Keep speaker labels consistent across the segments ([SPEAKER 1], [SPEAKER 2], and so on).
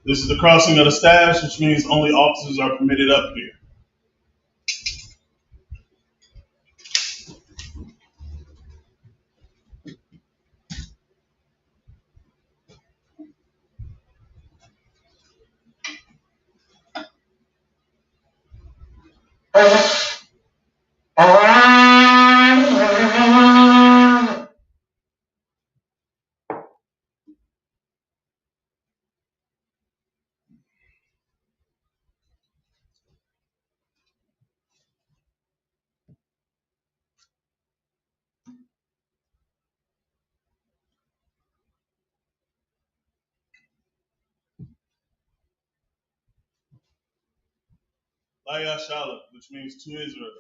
[SPEAKER 1] This is the crossing of the staffs, which means only officers are permitted up here. Layashala, which means to Israel.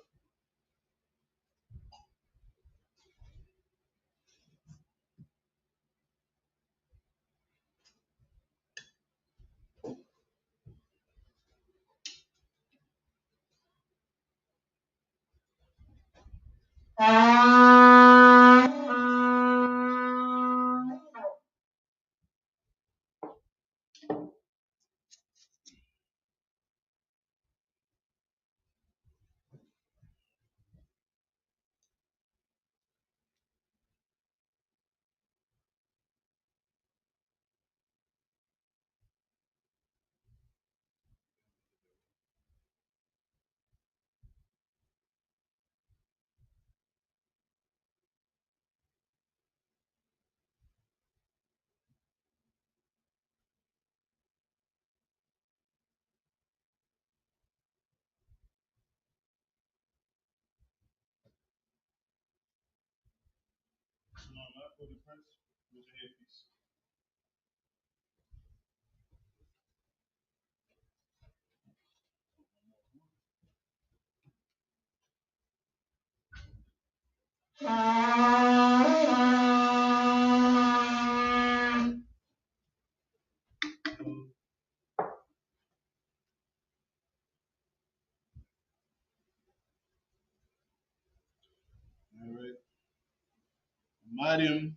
[SPEAKER 1] All right. Madium,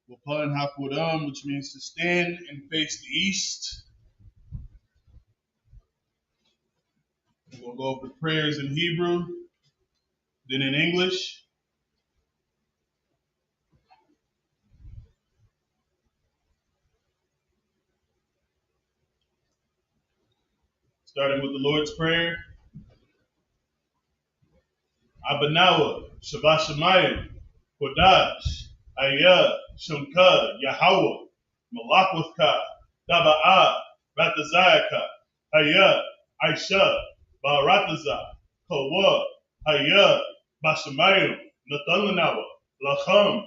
[SPEAKER 1] Wapan Hakudam, which means to stand and face the east. We're going to go over the prayers in Hebrew, then in English. Starting with the Lord's Prayer. Abanawa, Shabbat Shemayim, Kodash, Ayah, Shemka, Yahweh, Malakwaka, Daba'ah, Ratazayaka, Ayah, Aisha, Barataza, Kawa, Ayah, Bashamayim, Nathanawa, Lacham,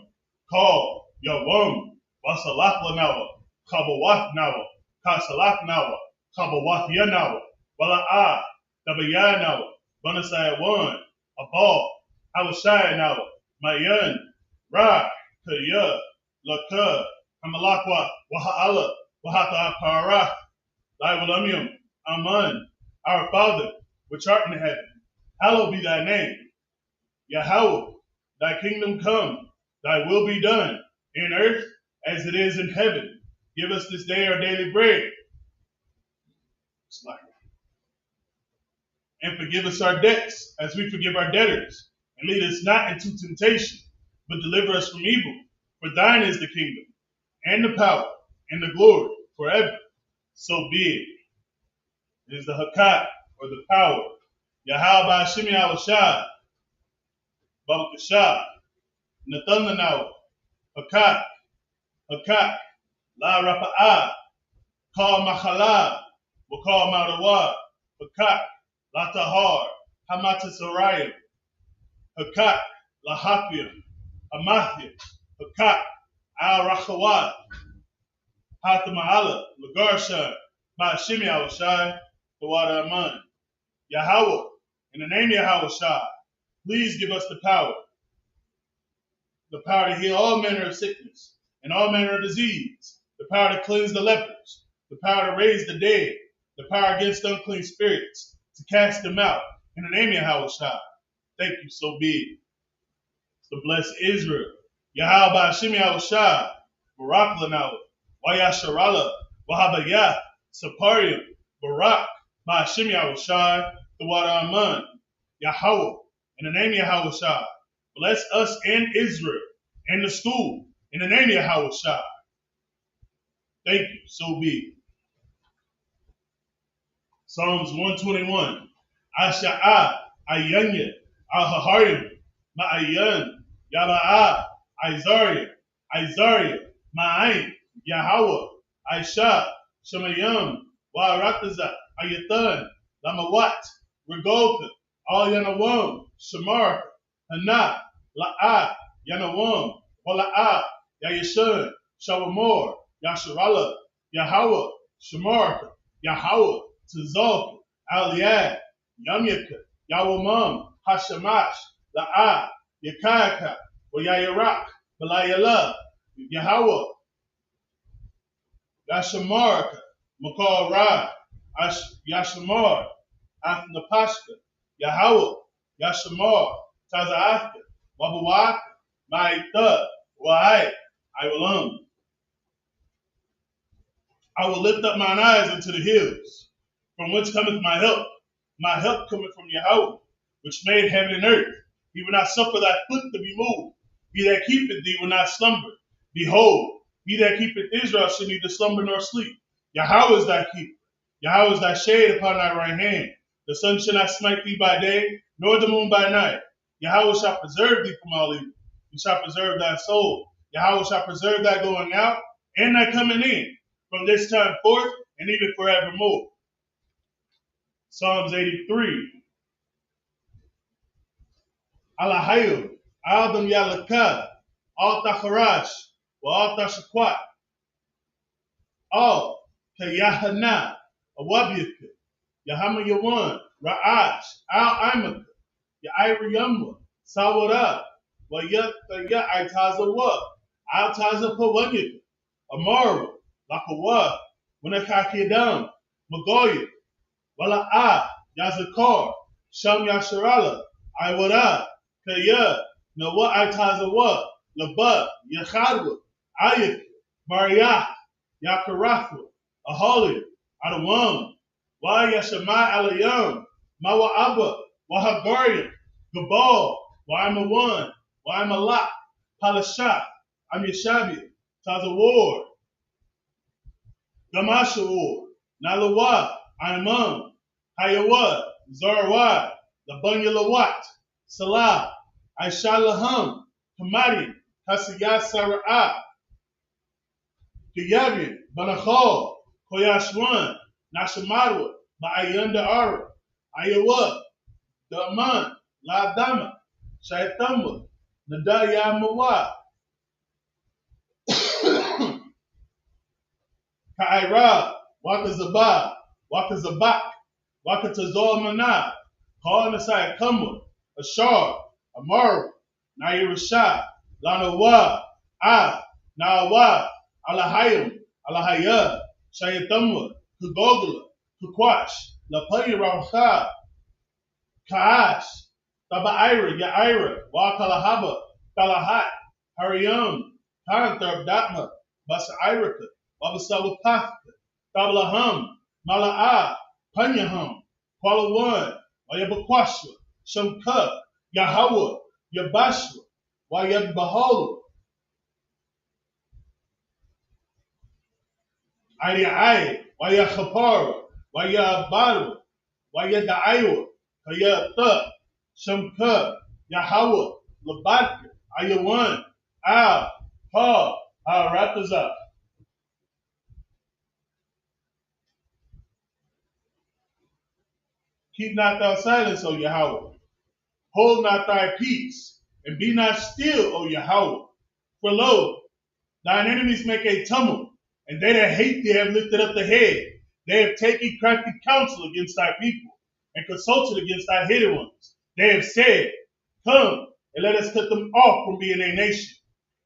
[SPEAKER 1] Kal, Yawam, Wasalakhlanawa, Kabawatnawa, Kasalaknawa, Kabawathiyanawa, Wala'ah, Dabayanawa, Banasayawan, Abal, Awashai now, Mayan, Ra, Kaya, Laka, Hamalakwa, Waha'ala, Wahata Parah, Laivalamium, Aman, our Father, which art in heaven, hallowed be thy name. Yahweh, thy kingdom come, thy will be done, in earth as it is in heaven. Give us this day our daily bread. And forgive us our debts, as we forgive our debtors. And lead us not into temptation, but deliver us from evil. For thine is the kingdom, and the power, and the glory, forever. So be it. It is the Hakat, or the power. Yahweh Shimi Awashai, Babakashah, Nathananawa, Hakat, Hakat, La Rapa'ah, Kal Machala, Wakal Madawa, Hakat, Latahar, Hamatasarayim, Hakak, Lahapia, Hamathia, Hakak, Al Rachawat, Hatamahala, Lagarshan, Bashimi Awashai, Tawada Aman. Yahweh, in the name of Yahweh Shai, please give us the power to heal all manner of sickness and all manner of disease, the power to cleanse the lepers, the power to raise the dead, the power against unclean spirits, to cast them out. In the name of Yahweh Shai. Thank you, so be it. To bless Israel. Yahweh Ba'ashim Yahweh Shai. Barak Lanawa. Wayasharala. Wahabayah, Saparium, Barak, Ba'ashim Yahushai, the water Aman, Yahweh, in the name of Yahushai. Bless us and Israel and the school in the name of Yahushai. Thank you. So be it. Psalms 121. Asha'a, Ayanya, Al-Haharim, Ma'ayan, Yala'a, Izariah, Ma'ain, Yahweh, Aisha, Shemayim, Wa'arataza, Ayathan, Lamawat, Regolka, Al Yanawam, Shamarka, Hana, La'a, Yanawam, Wala'a, Yayashun, Shawamor, Yasharala, Yahweh, Shamarka, Yahweh, Tazalka, Aliyah, Yamyaka, Yawamam, Hashamash, La'a, Yakayaka, Wayayarak, Balayala, Yahweh, Yashamarka, Makal Ra, Yashamar, Athnapashka, Yahweh, Yashamar, Tazaafka, Wabawaka, Ma'itha, Wa'ai, I will lift up mine eyes unto the hills, from whence cometh my help. My help cometh from Yahweh, which made heaven and earth. He will not suffer thy foot to be moved. He that keepeth thee will not slumber. Behold, he that keepeth Israel shall neither slumber nor sleep. Yahweh is thy keeper. Yahweh is thy shade upon thy right hand. The sun shall not smite thee by day, nor the moon by night. Yahweh shall preserve thee from all evil. He shall preserve thy soul. Yahweh shall preserve thy going out and thy coming in, from this time forth and even forevermore. Psalms 83. Alahayu, Adam Yalaka, Al Tacharash, Wa Al Tashakwat, Al Kayahana, Awabiaka, Yahama Yawan, Ra'ash, Al Imaka, Yaira Yamma, Sawara, Wayat Aitazawa, Al Taza Pawagika, Amaru, Lakawa, Winakakidam, Magoya, Wala'a, Yazakar, Sham Yasharala, Iwara, Kaya, Nawa Aitazawa, Laba, Yachadwa, Ayak, Mariah, Yakarathwa, Ahali, Adawam, Wa Yashamai Alayam, Mawa Abba, Wahagarian, Gabal, Waimawan, Waimalak, Palashat, Amishabi, Tazawar, Gamashawar, Nalawa, Imam, Hayawa, Zarawad, Labunyalawat, Salah, Aishalaham, Kamadi, Hasiyah Sara'ah, Gayabin, Banachal, Koyashwan, Nashamadwa, Ma'ayanda Ara, Ayawa, Daman, Ladama, Shaitamba, Nadaya Mawa, Kaira, Wakazabah, Wakazabak, Wakatazol Manah, Kawanasai Kumba, Ashar, Amaru, Nairashah, Lanawa, Nawa, Alahayim, Alahaya, Shayatumwa, Kugogla, Kukwash, Lapaya Ramcha, Kaash, Tabaira, Yaira, Wakalahaba, Talahat, Hariyam, Paranthar, Datma, Basairaka, Babasawapaka, Tablaham, Mala'ah, Panyaham, Kualawan, Wayabakwashwa, Shamka, Yahweh, Yabashwa, Wayabaholu, Ayai, Wayachapara, Wayabaru, Wayadaiwa, Kayata, Shamka, Yahweh, Labatka, Ayawan, Al, Ha, Arataza. Keep not thou silence, O Yahweh. Hold not thy peace, and be not still, O Yahweh. For lo, thine enemies make a tumult, and they that hate thee have lifted up the head. They have taken crafty counsel against thy people, and consulted against thy hidden ones. They have said, Come, and let us cut them off from being a nation,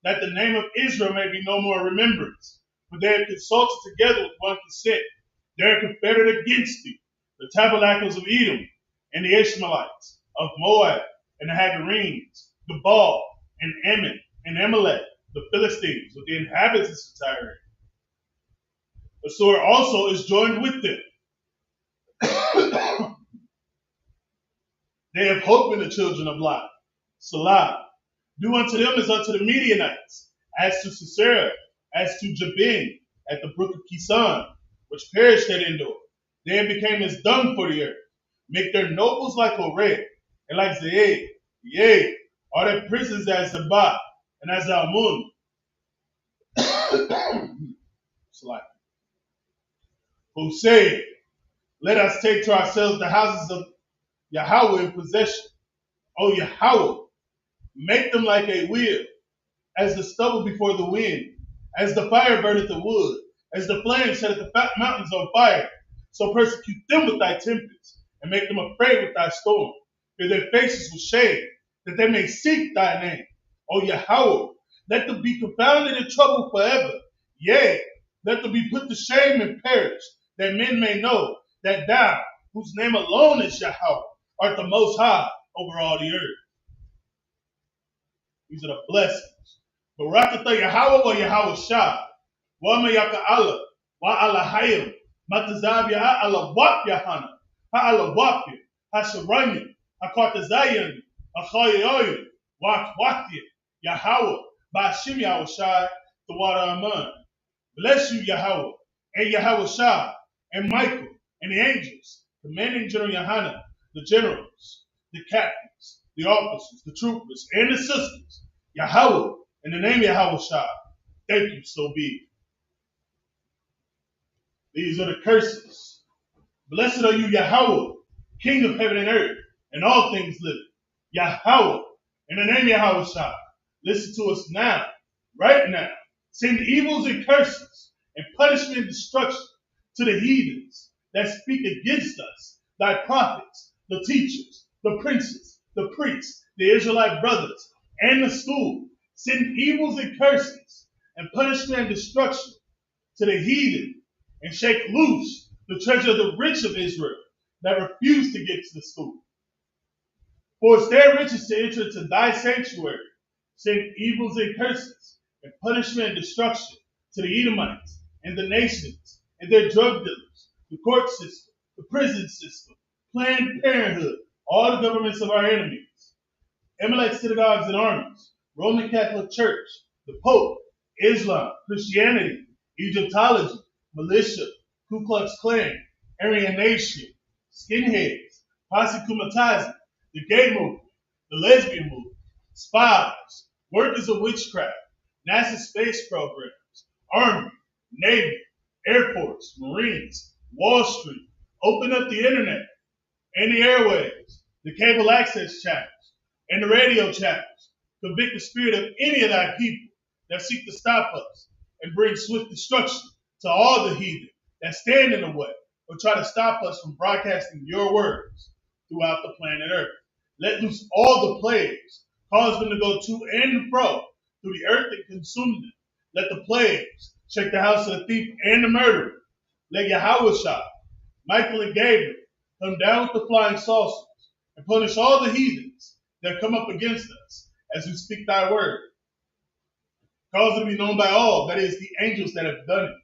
[SPEAKER 1] that the name of Israel may be no more remembrance. For they have consulted together with one consent. They are confederate against thee, the tabernacles of Edom, and the Ishmaelites, of Moab, and the Hagarenes, Gebal, and Ammon, and Amalek, the Philistines, with the inhabitants of Tyre. The sword also is joined with them. They have hope in the children of Lot. Salah. Do unto them as unto the Midianites, as to Sisera, as to Jabin, at the brook of Kison, which perished at Endor. They became as dung for the earth. Make their nobles like Oreb, and like Zeed. Yea, are their princes as Zabah, and as Almun. Who say, let us take to ourselves the houses of Yahweh in possession. O Yahweh, make them like a wheel, as the stubble before the wind, as the fire burneth the wood, as the flame setteth the fat mountains on fire. So persecute them with thy tempest, and make them afraid with thy storm. Fill their faces with shame, that they may seek thy name. O Yahweh, let them be confounded in trouble forever. Yea, let them be put to shame and perish, that men may know that thou, whose name alone is Yahweh, art the most high over all the earth. These are the blessings. Barakatha Yahweh wa Yahweh Shah. Wa Mayaka Allah. Wa Allah Hayim. Matazavia Allah Wap Yahana. Ha Allah Wapya. Ha Sharanya. Ha Kartazayan. Ha Chayoyu. Wa Kwakya. Yahweh. Bashim Yahweh Shah. The water Aman. Bless you, Yahweh. And Yahweh Shah. And Michael. And the angels. Commanding General Yahana. The generals. The captains. The officers. The troopers. And the sisters. Yahweh. In the name of Yahweh Shah. Thank you, so be it. These are the curses. Blessed are you, Yahweh, King of heaven and earth, and all things living. Yahweh, in the name of Yahweh Shah. Listen to us now, right now. Send evils and curses, and punishment and destruction to the heathens that speak against us, thy prophets, the teachers, the princes, the priests, the Israelite brothers, and the school. Send evils and curses, and punishment and destruction to the heathen, and shake loose the treasure of the rich of Israel that refuse to get to the school. For it's their riches to enter into thy sanctuary. Send evils and curses, and punishment and destruction to the Edomites, and the nations, and their drug dealers, the court system, the prison system, Planned Parenthood, all the governments of our enemies, Amalek synagogues and armies, Roman Catholic Church, the Pope, Islam, Christianity, Egyptology, militia, Ku Klux Klan, Aryan Nation, skinheads, posse comitazi, the gay movement, the lesbian movement, spies, workers of witchcraft, NASA space programs, Army, Navy, Air Force, Marines, Wall Street, open up the internet and the airwaves, the cable access channels, and the radio channels. Convict the spirit of any of thy people that seek to stop us and bring swift destruction to all the heathen that stand in the way or try to stop us from broadcasting your words throughout the planet Earth. Let loose all the plagues, cause them to go to and fro through the earth and consume them. Let the plagues shake the house of the thief and the murderer. Let Yahweh Shah, Michael and Gabriel come down with the flying saucers and punish all the heathens that come up against us as we speak thy word. Cause it to be known by all, that is, the angels that have done it.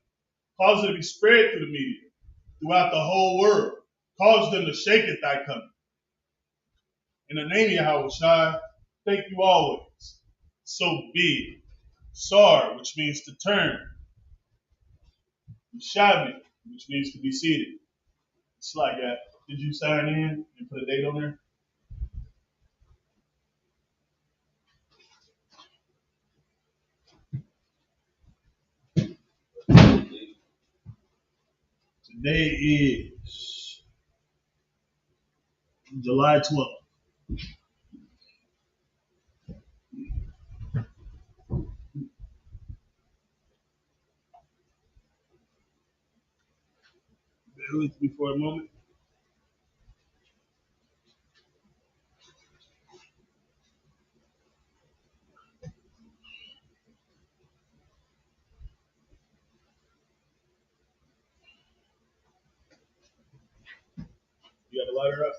[SPEAKER 1] Cause it to be spread through the media, throughout the whole world. Cause them to shake at thy coming. In the name of Yahweh Shai, thank you always. So be it. Sar, which means to turn. Shavi, which means to be seated. It's like that. Did you sign in and put a date on there? Today is July 12th. Bear with me for a moment. You got a lighter up?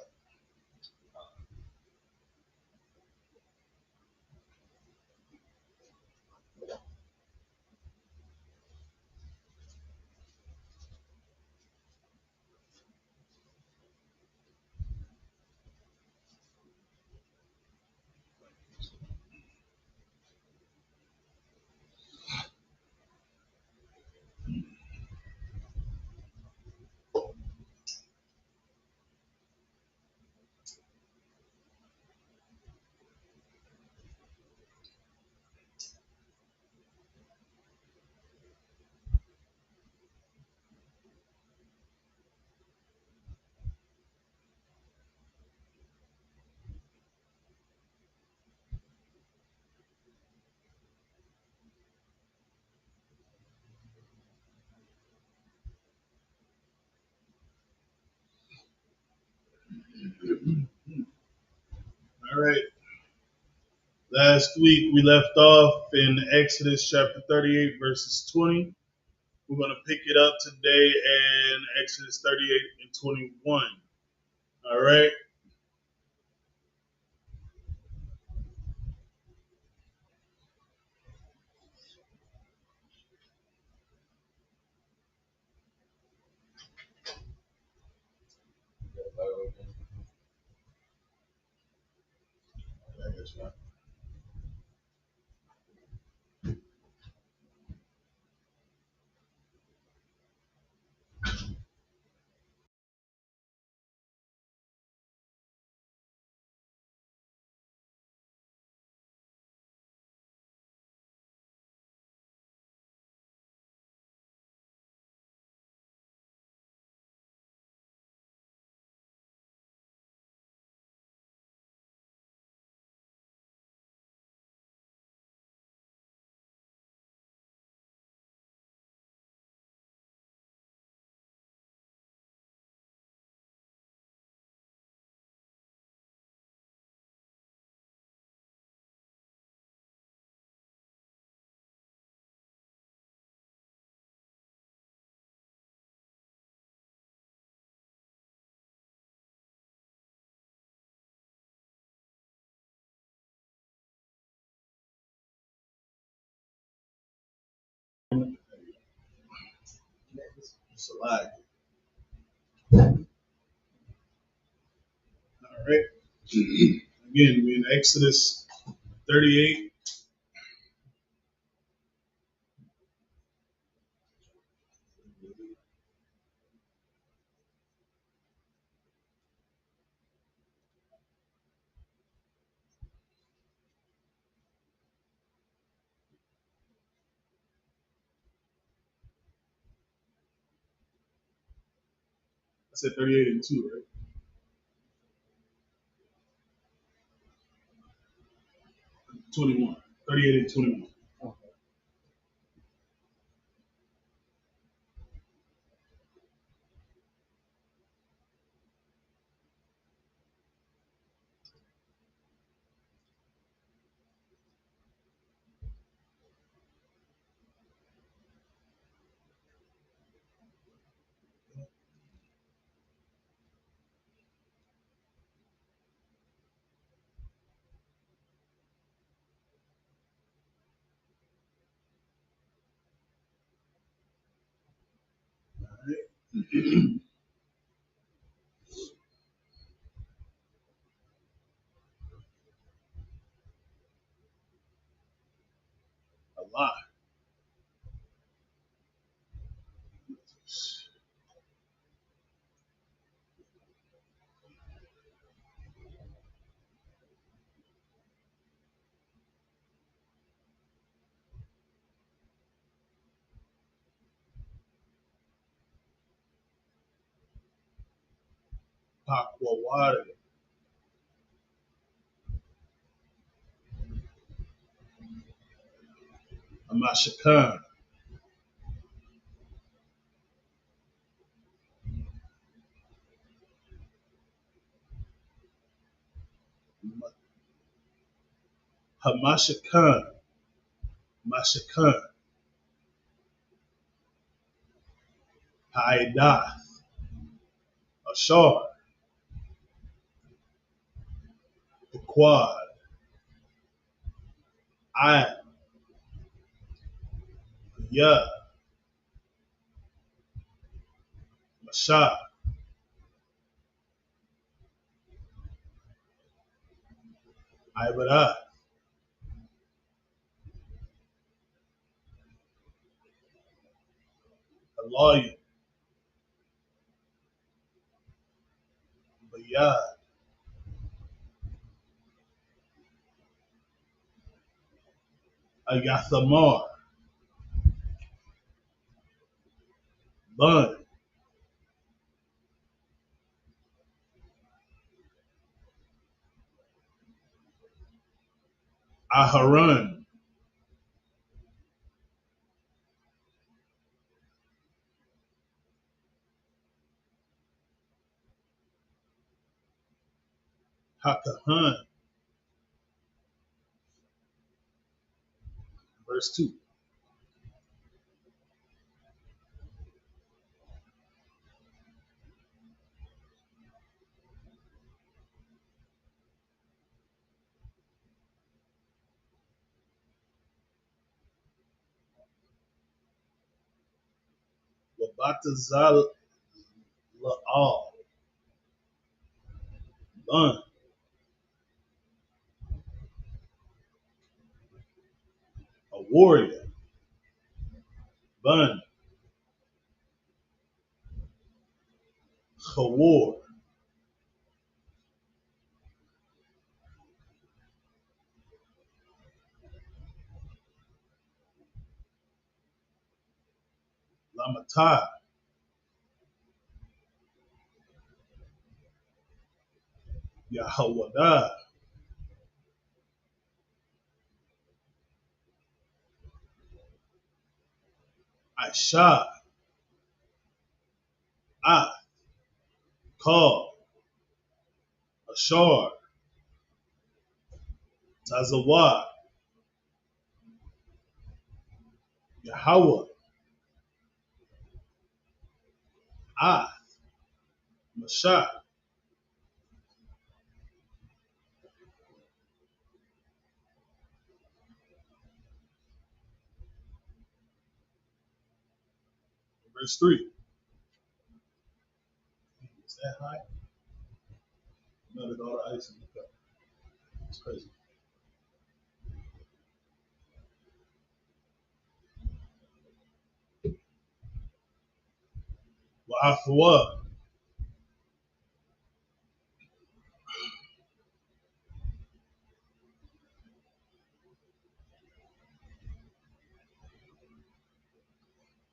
[SPEAKER 1] All right. Last week we left off in Exodus chapter 38, verses 20. We're going to pick it up today in Exodus 38 and 21. All right. It's a lie. All right. Again, we're in Exodus 38. I said 38 and 2, right? 21. 38 and 21. All right. A lie. Pakwawari. Amashakan. Hamashakan. Mashakan. Haidah. Ashar. Pequod. I. Ya. Mashah. Ibadah. Aloy. Bayad. Ayathamar. Bun. Aharon. Hakahan, verse 2. Wabatazal la'al, bun, a warrior, bun, chawar, lamatai, Yahawada, Aisha, Ah, Kal, Ashar, Tazawad, Yahweh, Ah, Mashah, verse 3. Is that high? Melted all the ice in the cup. It's crazy. Wa'afwa,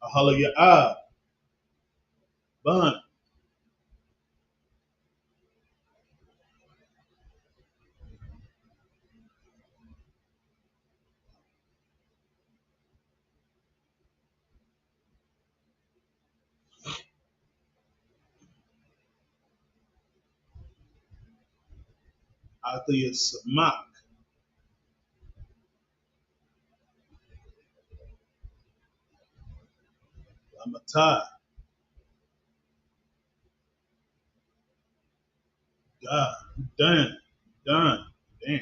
[SPEAKER 1] Ahalaya'ah, Bun, Athia Samak, Lamatai, God, done, done, damn.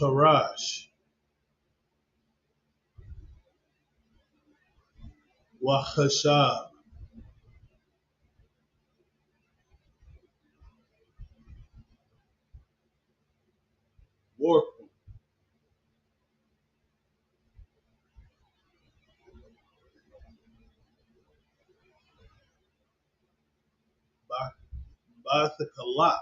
[SPEAKER 1] Harash, Wahashab, Warp, Bathakalak,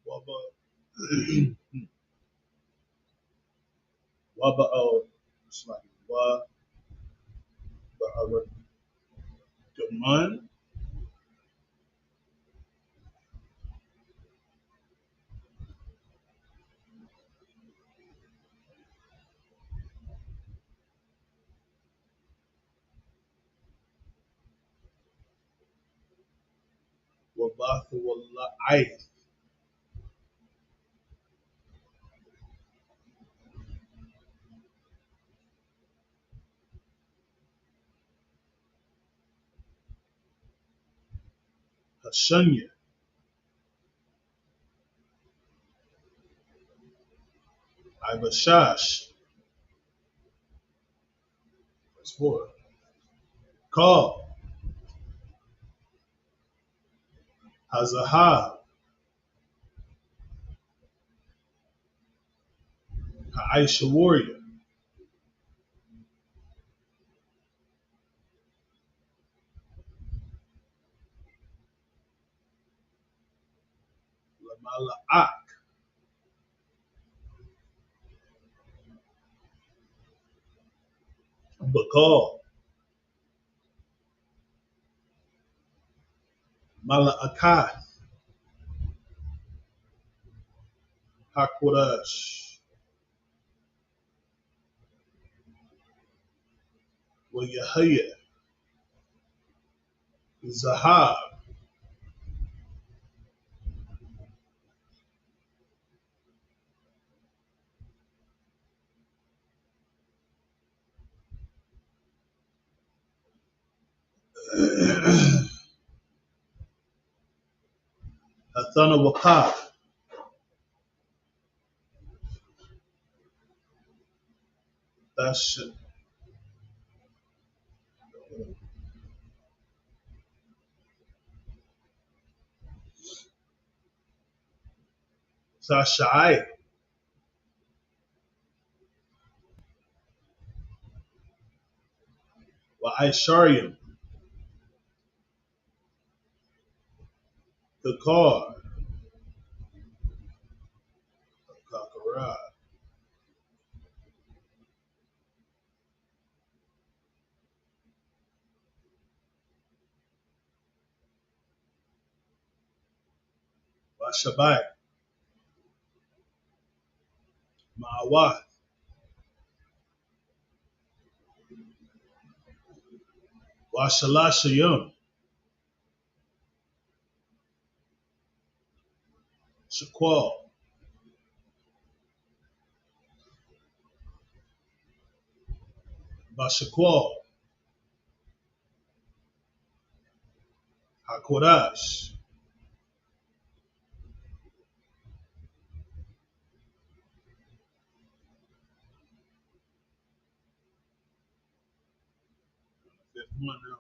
[SPEAKER 1] Waba, Waba, it's like Waba, Gaman, Wabathawala'ayth, Hashunya, Ibashash, verse 4. Call, Hazahab, Ha'aisha warrior,
[SPEAKER 2] Ma'ak. Bakal. Mala'akath. Hakodash. Wayahaya. Zahab. Athana Wakaf. That's Sashai. Wa Aisharium. Kakar. Kakara. Wa Shabai. Ma'awath. Wa Shalashayum. Shaqual. Bashaqual. Hakodash. Fifth one now.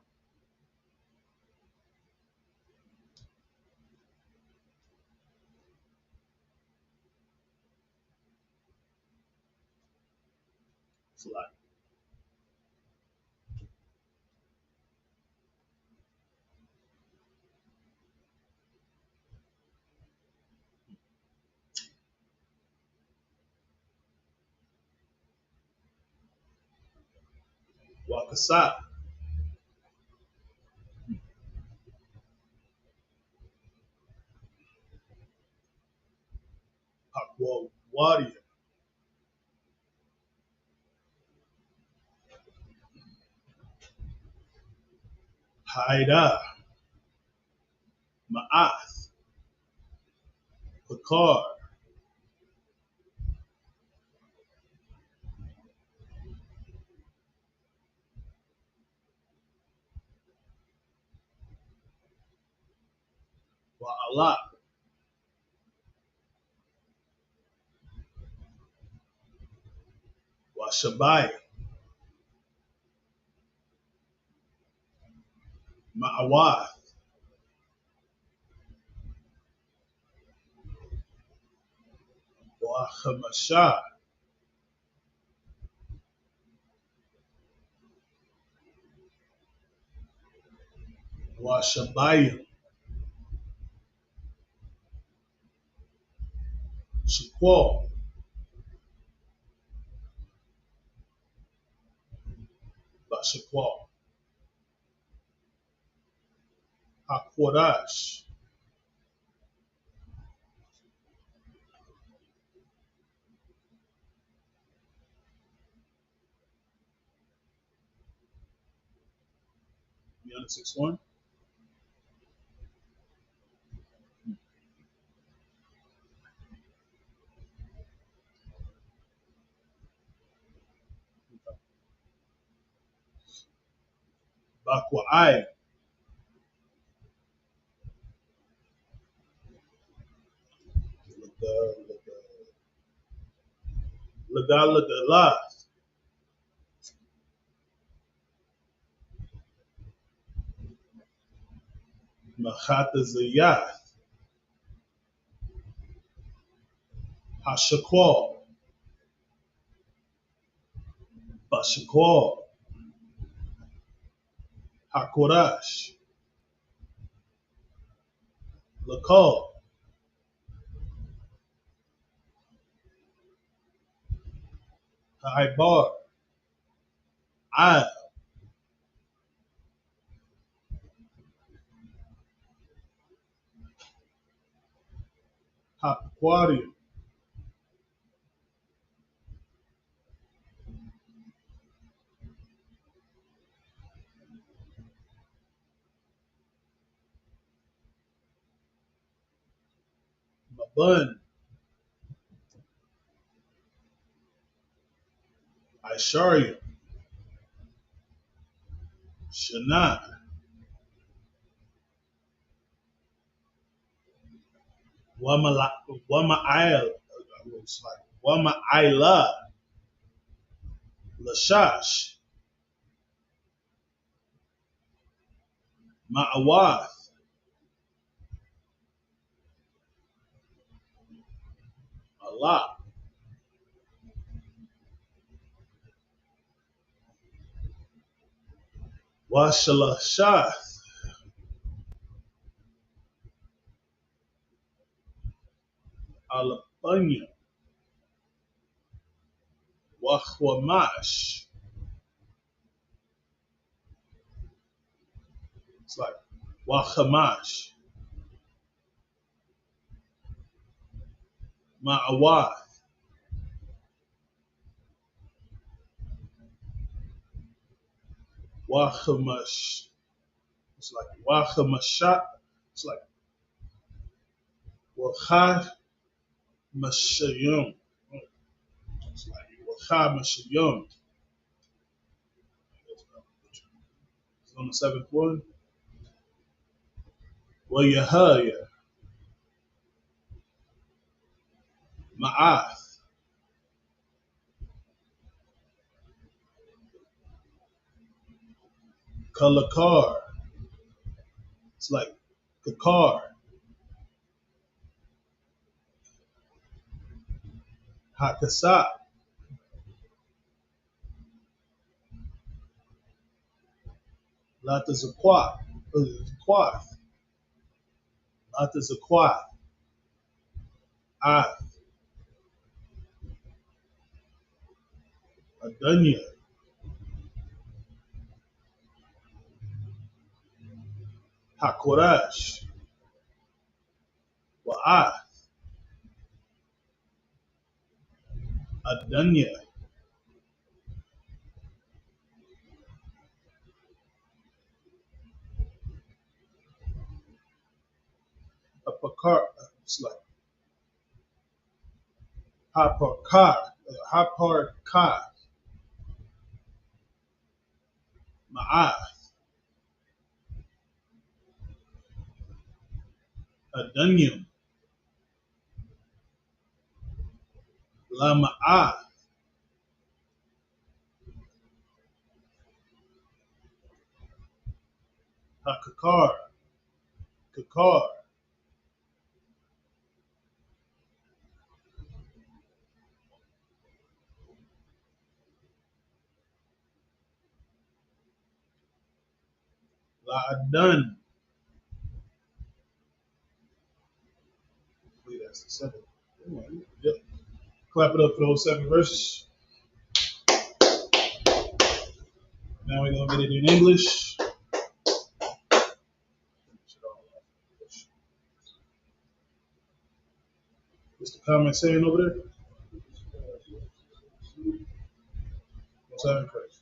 [SPEAKER 2] It's a lot. Wakasat. Hakwal Wadia. Haida. Ma'ath. Pakar. Wa'alak. Washabai. Ma'awath. Wa'chamasha. Washabayim. Shaqual. Bashaqual. Hakodash. You on 6-1? Bakwa'ai. Lagalagalah. Machata Zayath. Hashaqual. Bashaqual. Hakodash. Lakal. Haibar, I, Hapaquarium, Mabun, Isharium, Shana, Wama'il, it's like Wama'ila, Lashash, Ma'awath, Allah, Washalashath, Alapunya, Wahwamash. It's like Wahamash, Ma'awath, Wahamash. It's like Wahamashat. It's like Wahamashayum. It's like Wahamashayum. It's on the seventh one. Wayahaya, Ma'ath, Kalakar. It's like Kakar, Hakasa, Latazakwath, Latazakwath, Ath, Adunya, Hakorash, Wa'ath, Adunya, Apakar. It's like Haparkar, Ma'ath, Adunyam, Lama'ath, Hakakar, Kakar, La'adun. Wait, that's the seventh. Yep. Clap it up for those 7 verses. Now we're gonna get it in English. What's the comment saying over there? What's that encouragement?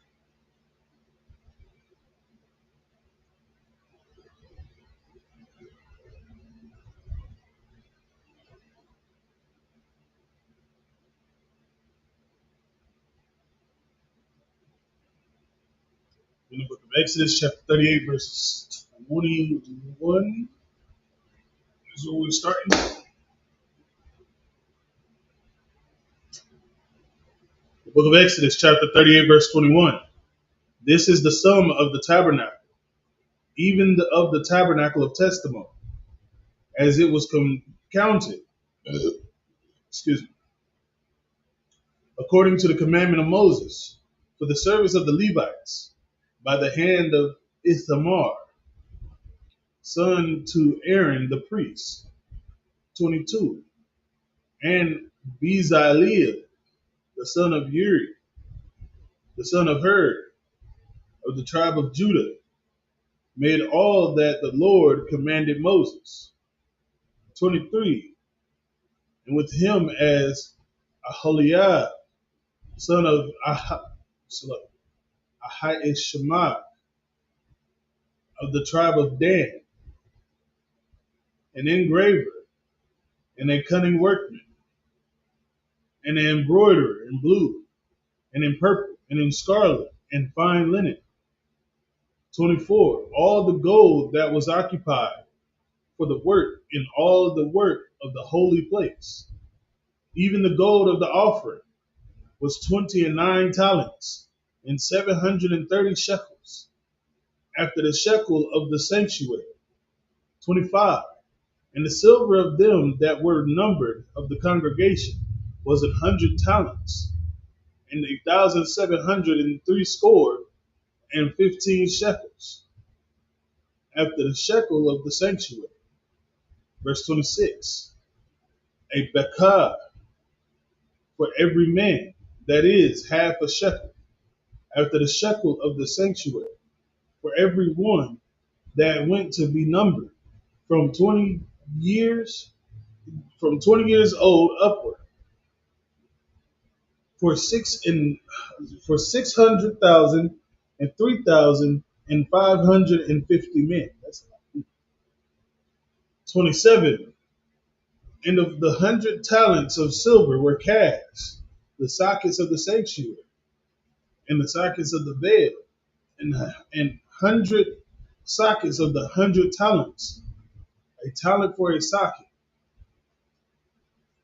[SPEAKER 2] In the book of Exodus, chapter 38, verses 21 is where we're starting. The book of Exodus, chapter 38, verse 21. This is the sum of the tabernacle, even of the tabernacle of testimony, as it was counted, excuse me, according to the commandment of Moses, for the service of the Levites, by the hand of Ithamar, son to Aaron the priest. 22. And Bezaleel, the son of Uri, the son of Hur, of the tribe of Judah, made all that the Lord commanded Moses. 23. And with him as Aholiab, son of Ahishamaach, of the tribe of Dan, an engraver, and a cunning workman, and an embroiderer in blue, and in purple, and in scarlet, and fine linen. 24. All the gold that was occupied for the work in all the work of the holy place, even the gold of the offering, was 29 talents, and 730 shekels, after the shekel of the sanctuary. 25. And the silver of them that were numbered of the congregation was 100 talents, and 1,703 and 15 shekels, after the shekel of the sanctuary. Verse 26. A bekah for every man, that is half a shekel, after the shekel of the sanctuary, for every one that went to be numbered from 20 years old upward, for 600,000 and 3,550 men. That's 27. And of the 100 talents of silver were cast the sockets of the sanctuary, and the sockets of the veil, and 100 sockets of the 100 talents, a talent for a socket.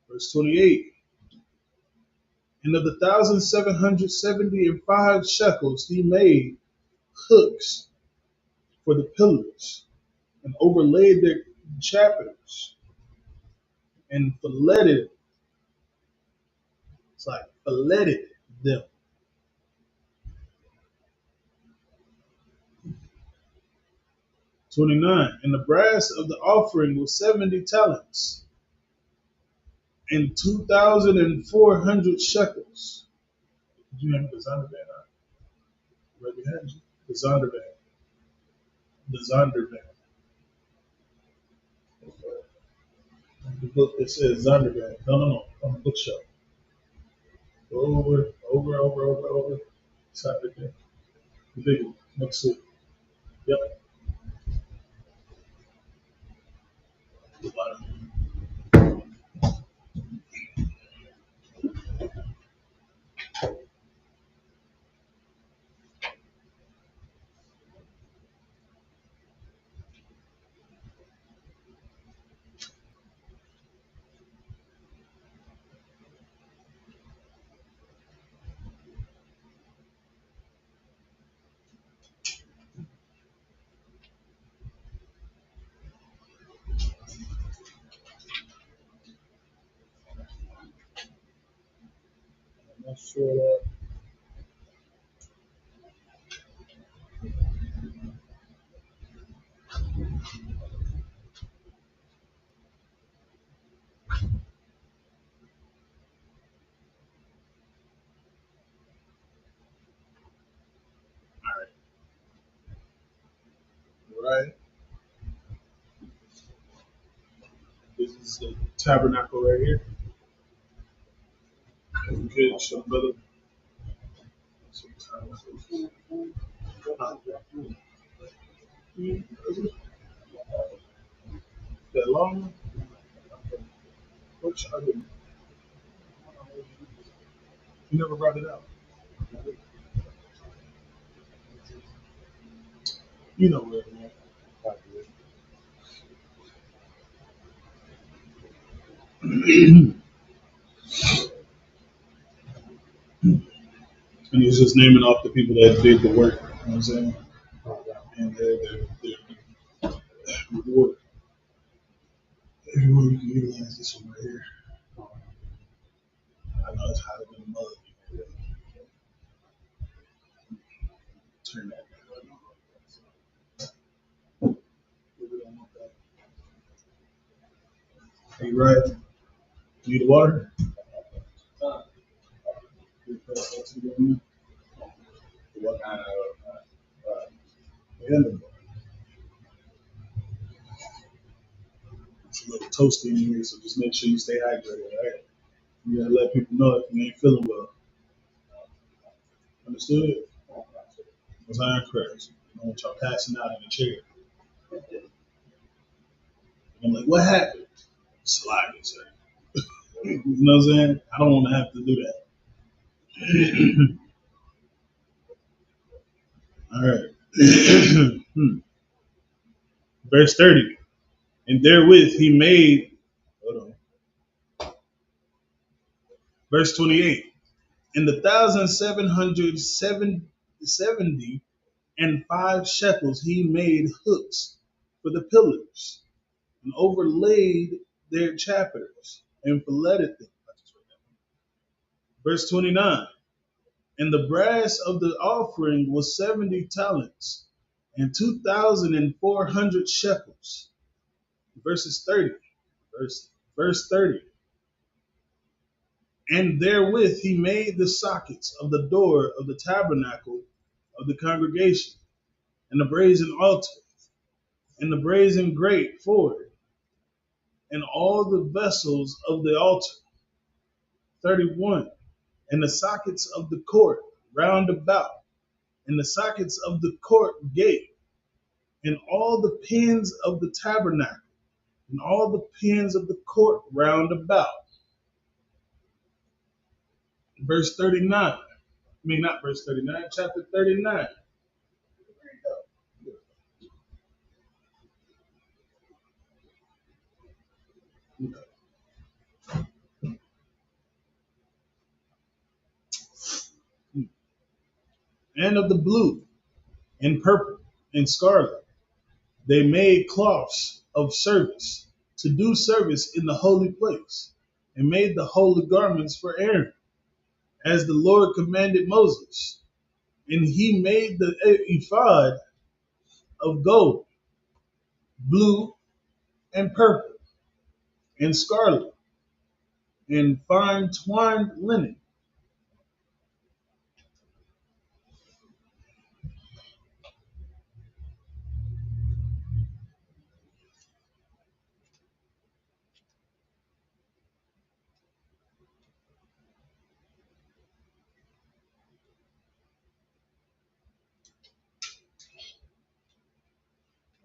[SPEAKER 2] Verse 28. And of the 1,775 shekels he made hooks for the pillars, and overlaid their chapters, and filleted them. 29. And the brass of the offering was 70 talents, and 2,400 shekels. Did you have the Zondervan? Right behind you. The Zondervan. The Zondervan. The book that says Zondervan. No. On the bookshelf. Go over. Stop right there. The big one. Next to it. Yep. The bottom. I'm not sure that. Right. This is the tabernacle right here. If you could show brother. That long? Which I didn't. You never brought it out. You know where, man. And he's just naming off the people that did the work. You know what I'm saying? And their reward. Everyone, you can utilize this one right here. I know it's hotter than a mother. Turn that down. Are you right? You need the water? What kind of animal? It's a little toasty in here, so just make sure you stay hydrated, all right? You gotta let people know if you ain't feeling well. Understood? Those iron cracks. I don't want y'all passing out in the chair. I'm like, what happened? Sliding, sir. You know what I'm saying? I don't want to have to do that. All right. Verse 30. And therewith he made, hold on. Verse 28. And 1,770 and 5 shekels he made hooks for the pillars, and overlaid their chapters, and filleted them. Verse 29. And the brass of the offering was 70 talents, and 2,400 shekels. Verses 30. Verse 30. And therewith he made the sockets of the door of the tabernacle of the congregation, and the brazen altar, and the brazen grate for it, and all the vessels of the altar. 31. And the sockets of the court round about, and the sockets of the court gate, and all the pins of the tabernacle, and all the pins of the court round about. Verse 39. I mean, not verse 39, chapter 39. And of the blue, and purple, and scarlet, they made cloths of service to do service in the holy place, and made the holy garments for Aaron, as the Lord commanded Moses. And he made the ephod of gold, blue, and purple, and scarlet, and fine twined linen.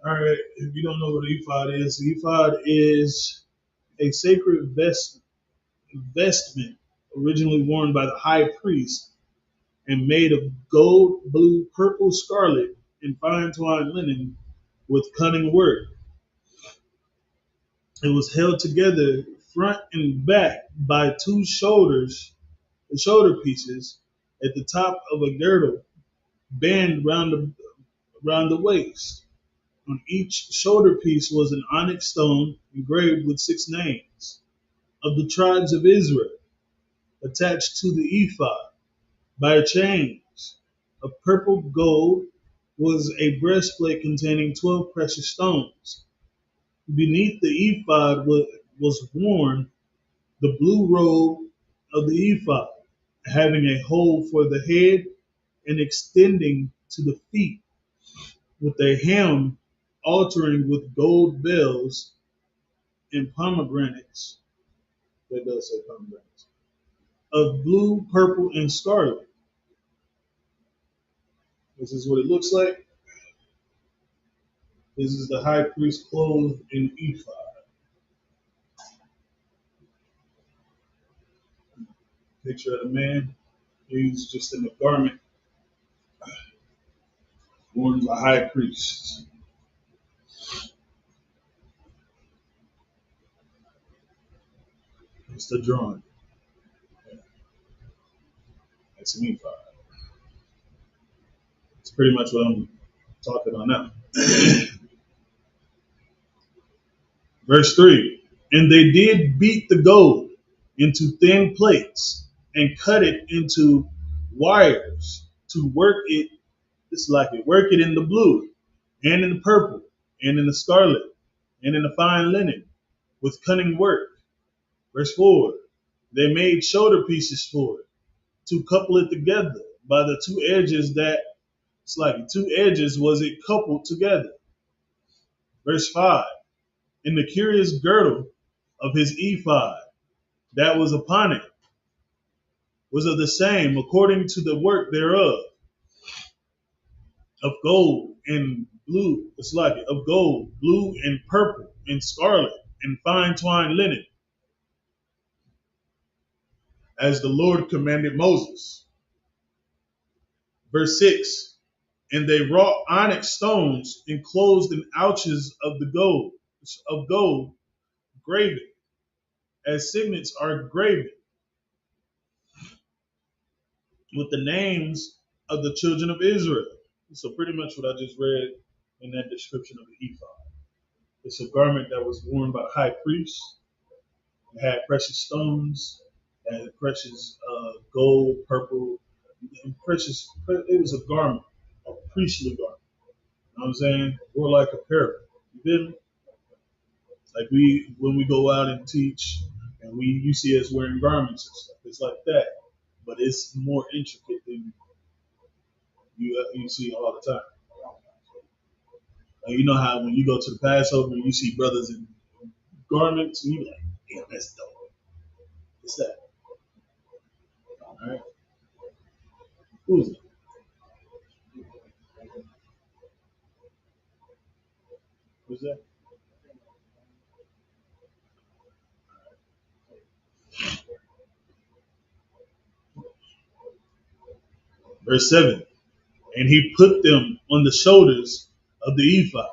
[SPEAKER 2] All right, if you don't know what an ephod is, the ephod is a sacred vestment originally worn by the high priest and made of gold, blue, purple, scarlet, and fine twined linen with cunning work. It was held together front and back by two the shoulder pieces at the top of a girdle band round the waist. On each shoulder piece was an onyx stone engraved with 6 names of the tribes of Israel attached to the ephod by chains. Of purple gold was a breastplate containing 12 precious stones. Beneath the ephod was worn the blue robe of the ephod, having a hole for the head and extending to the feet, with a hem altering with gold bells and pomegranates. That does say pomegranates. Of blue, purple, and scarlet. This is what it looks like. This is the high priest clothed in ephod. Picture of the man. He's just in the garment worn by high priests. It's the drawing. That's an ephod. It's pretty much what I'm talking on now. Verse 3. And they did beat the gold into thin plates and cut it into wires to work it, work it in the blue and in the purple and in the scarlet and in the fine linen with cunning work. Verse 4. They made shoulder pieces for it to couple it together by the two edges two edges was it coupled together. Verse 5. And the curious girdle of his ephod that was upon it was of the same, according to the work thereof, of gold and blue, of gold, blue and purple and scarlet and fine twined linen, as the Lord commanded Moses. Verse 6. And they wrought onyx stones enclosed in ouches of gold, graven, as signets are graven, with the names of the children of Israel. So pretty much what I just read in that description of the ephod. It's a garment that was worn by high priests. It had precious stones, it had precious gold, purple, and precious. It was a garment, a priestly garment. You know what I'm saying? Or like apparel. You feel me? Like when we go out and teach, and you see us wearing garments and stuff. It's like that, but it's more intricate than you see all the time. Like, you know how when you go to the Passover and you see brothers in garments, and you be like, damn, that's dope. What's that? All right. Who's it? Who's that? Verse 7. And he put them on the shoulders of the ephod,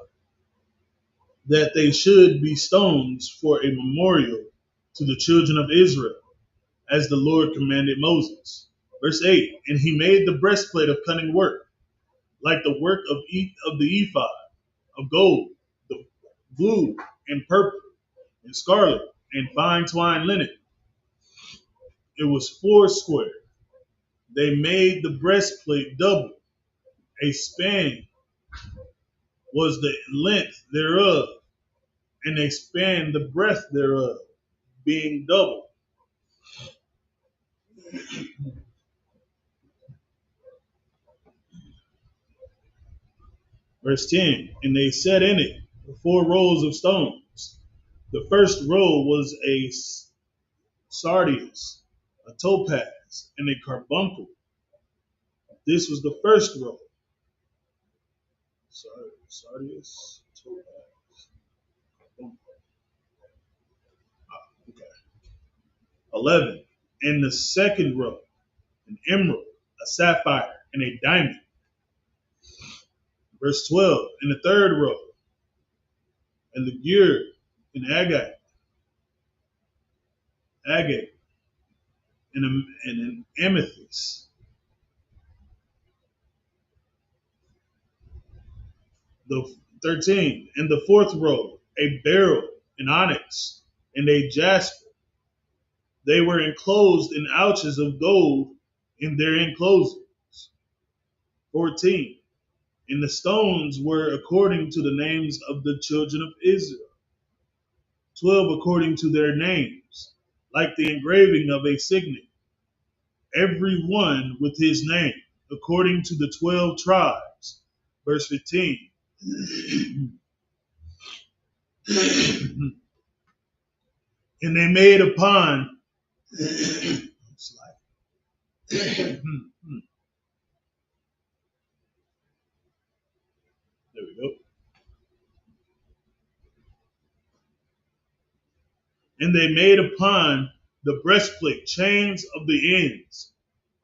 [SPEAKER 2] that they should be stones for a memorial to the children of Israel, as the Lord commanded Moses. Verse 8. And he made the breastplate of cunning work, like the work of the ephod, of gold, the blue and purple and scarlet and fine twined linen. It was 4 square. They made the breastplate double. A span was the length thereof, and they spanned the breadth thereof, being double. Verse 10. And they set in it 4 rows of stones. The first row was a sardius, a topaz, and a carbuncle. This was the first row. Sardius, topaz, carbuncle. Okay. 11. In the second row, an emerald, a sapphire, and a diamond. Verse 12. In the third row, and the gear, an agate, and an amethyst. The 13. In the fourth row, a beryl, an onyx, and a jasper. They were enclosed in ouches of gold in their enclosures. 14. And the stones were according to the names of the children of Israel. 12 according to their names, like the engraving of a signet, every one with his name, according to the 12 tribes. Verse 15. And they made upon there we go. And they made upon the breastplate chains of the ends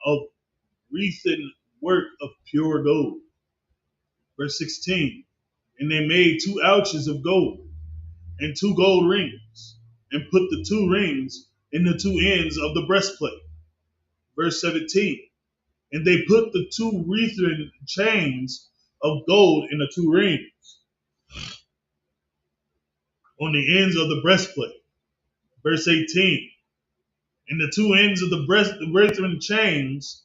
[SPEAKER 2] of wreathen work of pure gold. Verse 16. And they made 2 ouches of gold and 2 gold rings, and put the 2 rings in the 2 ends of the breastplate. Verse 17. And they put the 2 wreathen chains of gold in the 2 rings on the ends of the breastplate. Verse 18. And the 2 ends of the wreathen chains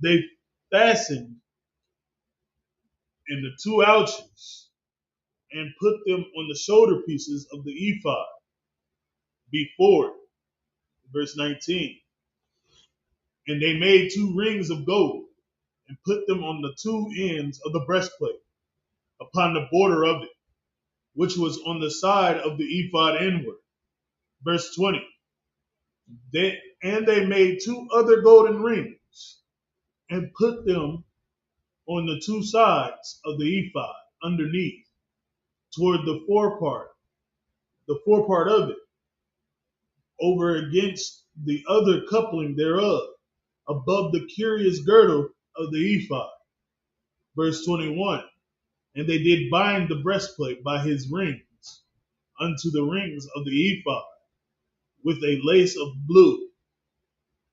[SPEAKER 2] they fastened in the 2 ouches, and put them on the shoulder pieces of the ephod before. Verse 19. And they made 2 rings of gold and put them on the two ends of the breastplate, upon the border of it, which was on the side of the ephod inward. Verse 20. They made two other golden rings and put them on the two sides of the ephod underneath, toward the forepart of it, over against the other coupling thereof, above the curious girdle of the ephod. Verse 21. And they did bind the breastplate by his rings unto the rings of the ephod with a lace of blue,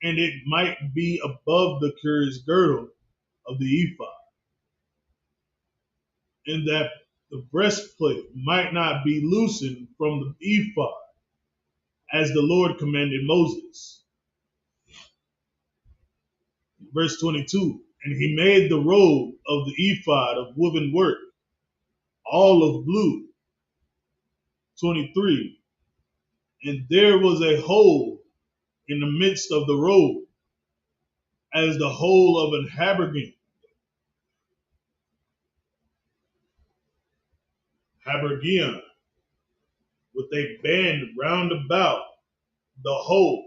[SPEAKER 2] and it might be above the curious girdle of the ephod, and that the breastplate might not be loosened from the ephod, as the Lord commanded Moses. Verse 22. And he made the robe of the ephod of woven work, all of blue. 23. And there was a hole in the midst of the robe, as the hole of an habergeon. Habergeon, with a band round about the hole.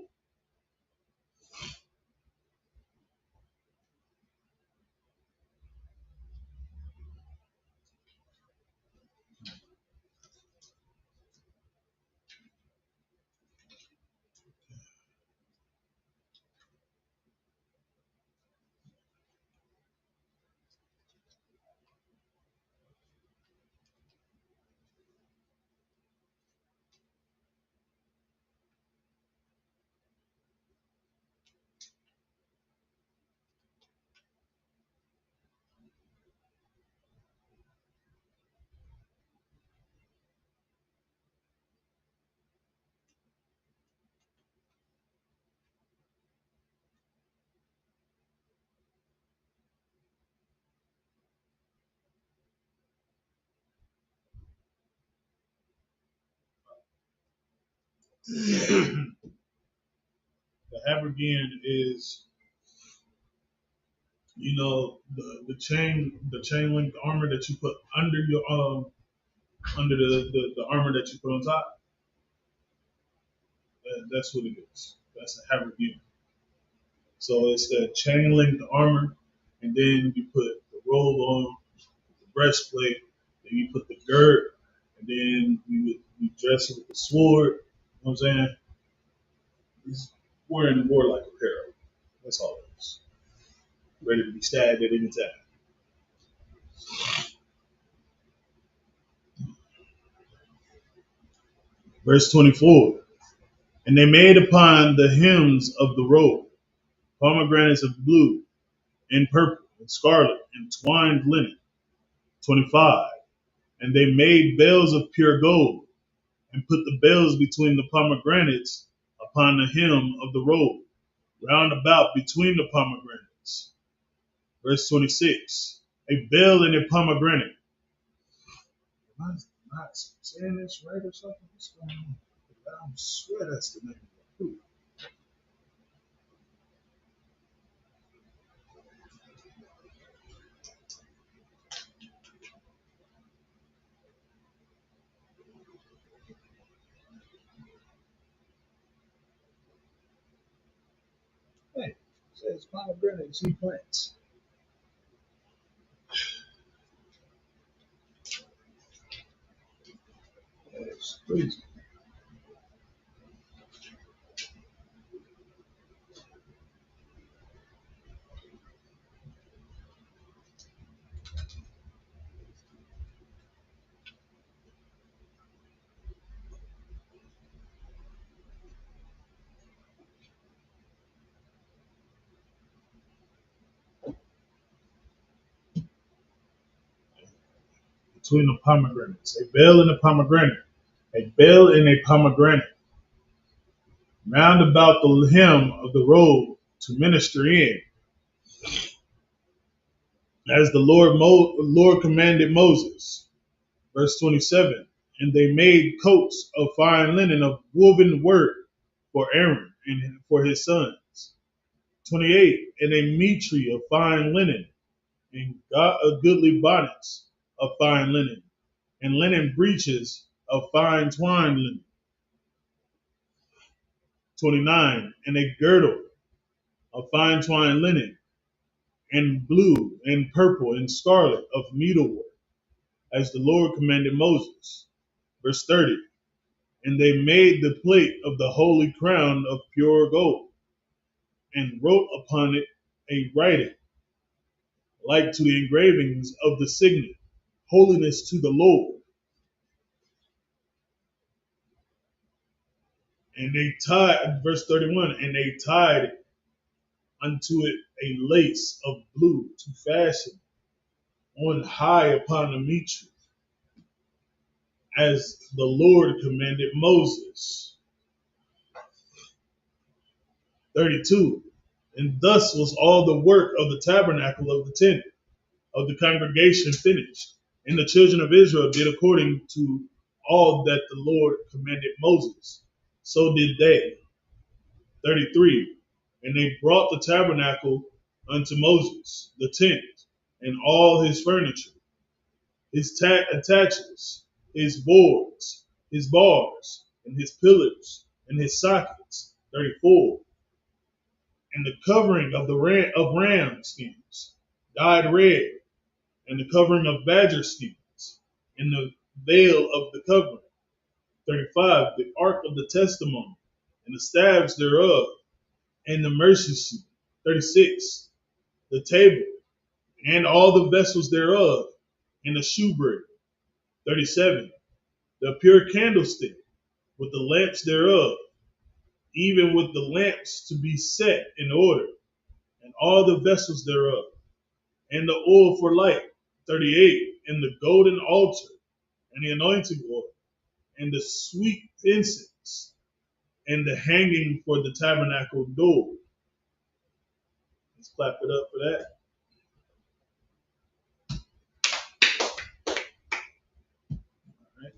[SPEAKER 2] The habergeon is, the chain link armor that you put under your under the armor that you put on top. That's what it is. That's a habergeon. So it's the chain linked armor, and then you put the robe on, the breastplate, then you put the girt, and then you dress it with the sword. You know what I'm saying? He's wearing warlike apparel. That's all it is. Ready to be stabbed at any time. Verse 24. And they made upon the hems of the robe pomegranates of blue and purple and scarlet and twined linen. 25. And they made bells of pure gold and put the bells between the pomegranates upon the hem of the robe, round about between the pomegranates. Verse 26. A bell and a pomegranate. Am I not saying this right or something? What's going on? I swear that's the name of the Hey, it says pomegranate seed plants. That's crazy. Between the pomegranates. A bell and a pomegranate. A bell and a pomegranate. Round about the hem of the robe to minister in, as the Lord commanded Moses. Verse 27. And they made coats of fine linen of woven work for Aaron and for his sons. 28. And a mitre of fine linen and goodly bonnets of fine linen, and linen breeches of fine twined linen. 29. And a girdle of fine twined linen, and blue, and purple, and scarlet of needlework, as the Lord commanded Moses. Verse 30. And they made the plate of the holy crown of pure gold, and wrote upon it a writing, like to the engravings of the signet, holiness to the Lord. And they tied, verse 31, and they tied unto it a lace of blue to fasten on high upon the mitre, as the Lord commanded Moses. 32. And thus was all the work of the tabernacle of the tent of the congregation finished. And the children of Israel did according to all that the Lord commanded Moses. So did they. 33. And they brought the tabernacle unto Moses, the tent, and all his furniture, his attachments, his boards, his bars, and his pillars, and his sockets. 34. And the covering of ram skins, dyed red, and the covering of badger skins, and the veil of the covering. 35. The ark of the testimony, and the staves thereof, and the mercy seat. 36. The table, and all the vessels thereof, and the shewbread. 37. The pure candlestick, with the lamps thereof, even with the lamps to be set in order, and all the vessels thereof, and the oil for light. 38. And the golden altar, and the anointing oil, and the sweet incense, and the hanging for the tabernacle door. Let's clap it up for that. All right.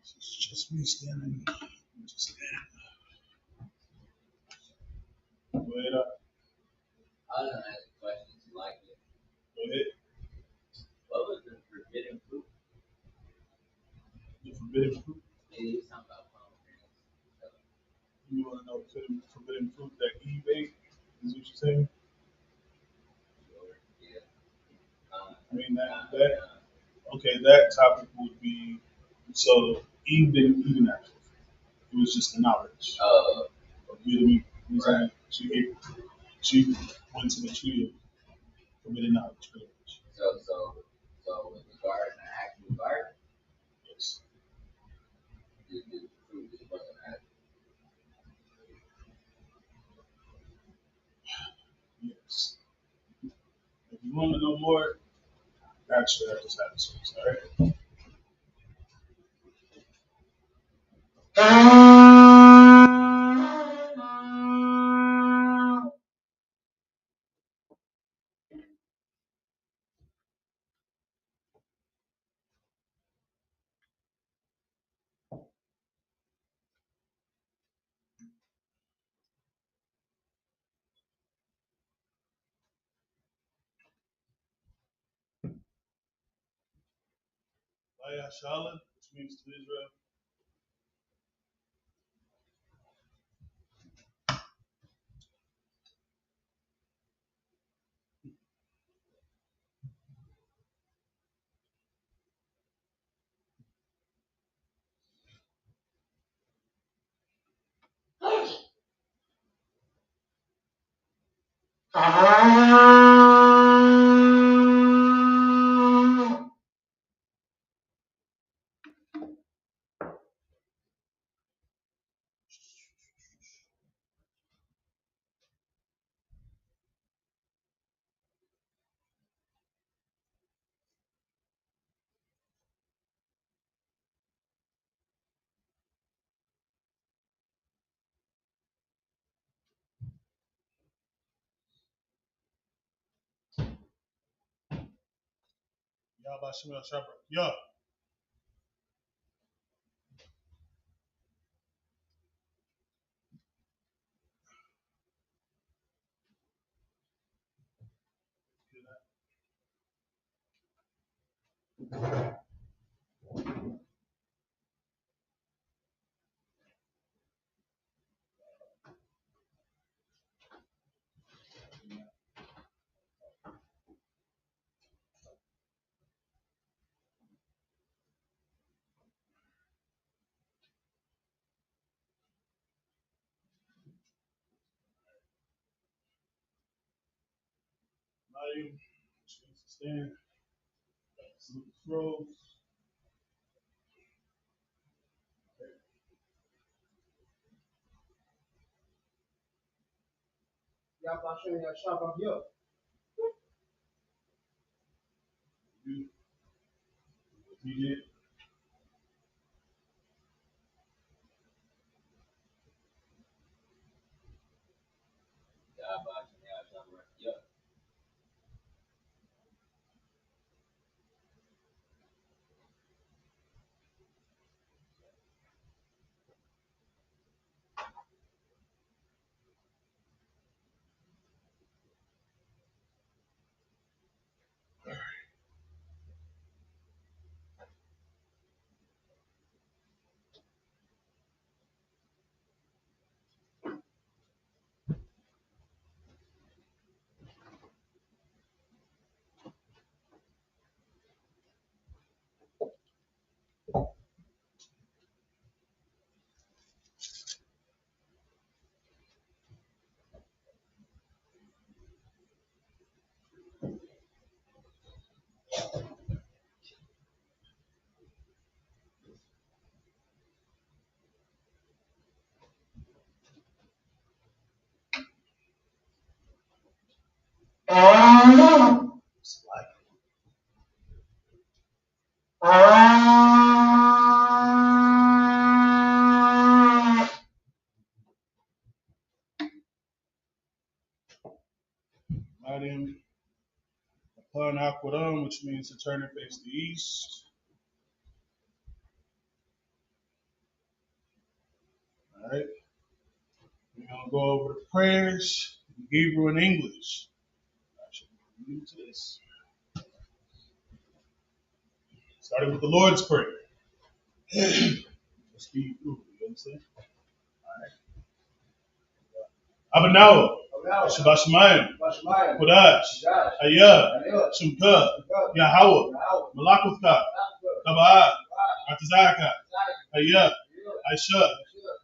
[SPEAKER 2] It's just me standing. Just stand. Go ahead.
[SPEAKER 3] I was gonna ask a question if you like it.
[SPEAKER 2] Go ahead.
[SPEAKER 3] What was the forbidden fruit?
[SPEAKER 2] The forbidden fruit.
[SPEAKER 3] Maybe it's something about pomegranates.
[SPEAKER 2] You want to know the forbidden fruit that Eve ate? Is what you're saying?
[SPEAKER 3] Sure, yeah.
[SPEAKER 2] I mean that. Okay, that topic would be so Eve didn't eat an apple. It was just the knowledge
[SPEAKER 3] Oh,
[SPEAKER 2] of good and evil. You know what I'm
[SPEAKER 3] right.
[SPEAKER 2] saying? She went to the tree of forbidden knowledge. Pretty much.
[SPEAKER 3] So was the garden an actual garden?
[SPEAKER 2] Yes.
[SPEAKER 3] The fruit just wasn't actual.
[SPEAKER 2] Yes. If you want to know more, that's what I just have to say. All right. Shalom, which means to Israel. Yahweh Shem Yahshua. Yeah. Volume. Stand. Salute the scrolls.
[SPEAKER 4] Yahweh Shem Yahshua, I'm here.
[SPEAKER 2] He did. Volume. Upon Aquadum, which means to turn and face the east. All right. We're going to go over the prayers in Hebrew and English. I should use this. Starting with the Lord's Prayer. Let's speed through. You understand? All right. Abanawa. Shabbat Shemayim. Kodash. Hayah. Shumka. Yahweh. Malakutka. Kaba'ah. Atazaka. Hayah. Aisha.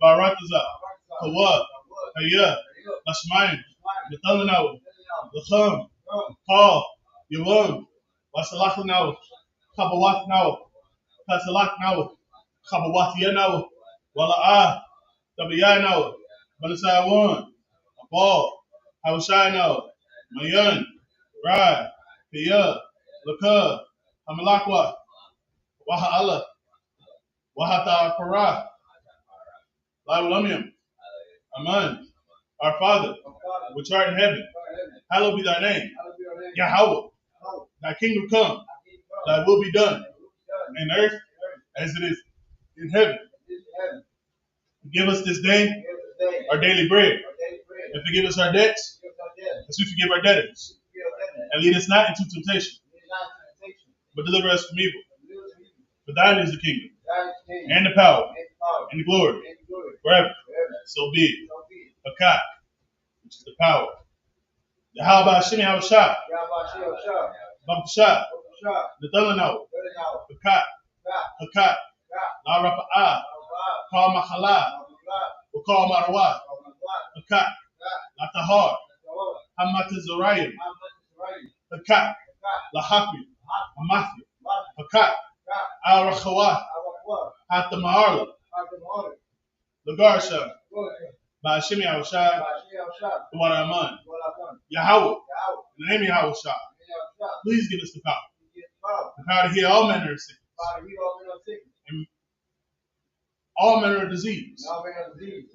[SPEAKER 2] Barataza. Kawa. Hayah. Bashmayim. Yatalanawa. Lacham. Paul. Yawam. Wasalachanawa. Kabawatnawa. Kasalaknawa. Kabawatiyanawa. Wala'ah. Tabiyanawa. Balasawan. Abal. Hawashinawa. Mayan. Rai. Piyah. Lakah. Hamalakwa. Waha'ala. Wahata Parah. La'ulamim. Aman. Our Father, which art in heaven, hallowed be thy name. Yahweh. Thy kingdom come. Thy will be done in earth as it is in heaven. Give us this day our daily bread, and forgive us our debts as we forgive our debtors. And lead us not into temptation, but deliver us from evil. For thine is the kingdom, and the power, and the glory, forever. So be it. Akat, which is the power. Yahweh Shem Yahshua. Babashah. Nathanael. Akat. Akat. La Rapa'ah. Kal Mahala. Wakal Marawah. Akat. La Tahar. Hamat Zarayim. Akat. La Hapi. Amathi. Akat. Al Rakhawah. Hatta Maharla. Lagarsha. By Hashem Yahushua, the water Aman. Yahweh, in the name of Yahushua, please give us the power. The power to heal all manner of sickness. And all manner of disease.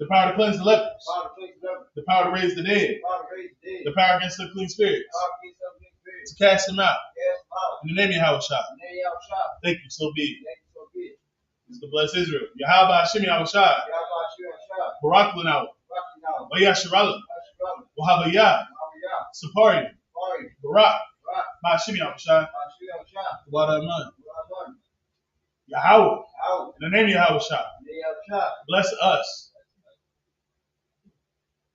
[SPEAKER 2] The power to cleanse the lepers. The power to raise the dead. The power against unclean spirits. To cast them out.
[SPEAKER 1] In the name of Yahweh Shah.
[SPEAKER 4] In the name of Yahweh.
[SPEAKER 1] Thank you, so be it.
[SPEAKER 4] Thank you so be it.
[SPEAKER 1] It's to bless Israel. Yahweh Hashem Yahweh Shah.
[SPEAKER 4] Yahweh Shah.
[SPEAKER 1] Barak Lanawa.
[SPEAKER 4] Rakinawa.
[SPEAKER 1] Vayasharala.
[SPEAKER 4] Ashram.
[SPEAKER 1] Wahabaya.
[SPEAKER 4] Hallelujah.
[SPEAKER 1] Sapari.
[SPEAKER 4] Sorry.
[SPEAKER 1] Barak.
[SPEAKER 4] Rak.
[SPEAKER 1] Hashem Yahweh Shah.
[SPEAKER 4] Yahweh Shah.
[SPEAKER 1] Wadaman.
[SPEAKER 4] Rahman.
[SPEAKER 1] Yahweh.
[SPEAKER 4] Out.
[SPEAKER 1] In the name of Yahweh Shah.
[SPEAKER 4] In the name of Shah.
[SPEAKER 1] Bless us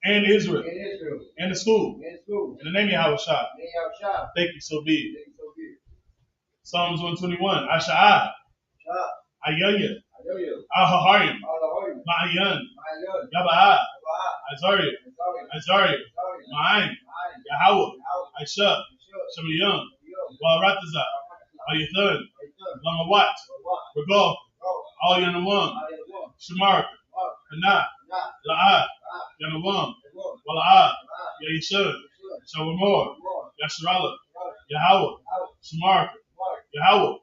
[SPEAKER 1] and Israel
[SPEAKER 4] In Israel.
[SPEAKER 1] and the school.
[SPEAKER 4] In school.
[SPEAKER 1] In the name of Yahweh Shah.
[SPEAKER 4] In the name of Shah.
[SPEAKER 1] Thank you, so be it.
[SPEAKER 4] Thank you so be it.
[SPEAKER 1] Psalms 121. Asha'ah.
[SPEAKER 4] Shah.
[SPEAKER 1] Ayaya.
[SPEAKER 4] Hallelujah.
[SPEAKER 1] Ahaharim.
[SPEAKER 4] Hallelujah.
[SPEAKER 1] Ma'ayan.
[SPEAKER 4] My Lord.
[SPEAKER 1] Yaba'ah.
[SPEAKER 4] Yahweh.
[SPEAKER 1] Azariah.
[SPEAKER 4] Sorry.
[SPEAKER 1] Azariah.
[SPEAKER 4] Sorry.
[SPEAKER 1] Ma'ayin.
[SPEAKER 4] Mine.
[SPEAKER 1] Yahweh.
[SPEAKER 4] Out.
[SPEAKER 1] Aisha.
[SPEAKER 4] Sure.
[SPEAKER 1] Shemayim.
[SPEAKER 4] You.
[SPEAKER 1] Wa'arataza. Ayathan.
[SPEAKER 4] Return.
[SPEAKER 1] Lamawat.
[SPEAKER 4] What?
[SPEAKER 1] Regal.
[SPEAKER 4] Go.
[SPEAKER 1] All Yanawam.
[SPEAKER 4] Hallelujah.
[SPEAKER 1] Shamar.
[SPEAKER 4] What?
[SPEAKER 1] Kana.
[SPEAKER 4] Nah.
[SPEAKER 1] La'ah.
[SPEAKER 4] Ah.
[SPEAKER 1] Yanawam.
[SPEAKER 4] Go.
[SPEAKER 1] Wala'ah.
[SPEAKER 4] Ah.
[SPEAKER 1] Yaishun.
[SPEAKER 4] Sure.
[SPEAKER 1] Shawamor.
[SPEAKER 4] More.
[SPEAKER 1] Yasharala.
[SPEAKER 4] Right.
[SPEAKER 1] Yahweh.
[SPEAKER 4] Out.
[SPEAKER 1] Shamar.
[SPEAKER 4] What?
[SPEAKER 1] Yahweh.
[SPEAKER 4] Out.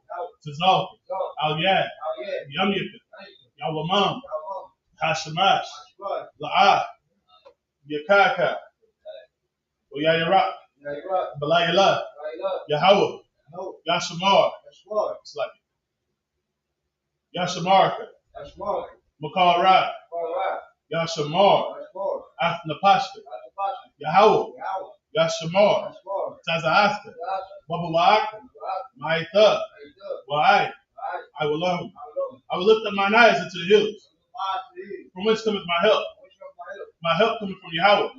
[SPEAKER 1] Tazal.
[SPEAKER 4] Go.
[SPEAKER 1] Al Yad.
[SPEAKER 4] Oh yeah.
[SPEAKER 1] Yamyaka.
[SPEAKER 4] Thank you.
[SPEAKER 1] Yawamam.
[SPEAKER 4] Yahweh.
[SPEAKER 1] Hashamash.
[SPEAKER 4] Right.
[SPEAKER 1] La'ah. Yakaka. Oyayarak.
[SPEAKER 4] Yeah, you're right.
[SPEAKER 1] Balayala.
[SPEAKER 4] Right up.
[SPEAKER 1] Yahweh.
[SPEAKER 4] No.
[SPEAKER 1] Yashamar.
[SPEAKER 4] That's smart.
[SPEAKER 1] It's like Yashamarka.
[SPEAKER 4] That's smart.
[SPEAKER 1] Makar Ra.
[SPEAKER 4] All right.
[SPEAKER 1] Yashamar.
[SPEAKER 4] That's smart.
[SPEAKER 1] Athnapashka.
[SPEAKER 4] That's the passion.
[SPEAKER 1] Yahweh.
[SPEAKER 4] Yahweh.
[SPEAKER 1] Yashamar.
[SPEAKER 4] That's smart.
[SPEAKER 1] Tazaasta.
[SPEAKER 4] That's
[SPEAKER 1] Babawaka.
[SPEAKER 4] right.
[SPEAKER 1] Maitha.
[SPEAKER 4] Right up.
[SPEAKER 1] Why?
[SPEAKER 4] Right.
[SPEAKER 1] I will learn.
[SPEAKER 4] I love it.
[SPEAKER 1] I will lift up mine eyes into the hills.
[SPEAKER 4] My sleeve.
[SPEAKER 1] From whence cometh my help?
[SPEAKER 4] Which of my help?
[SPEAKER 1] My help cometh from Yahweh,
[SPEAKER 4] I love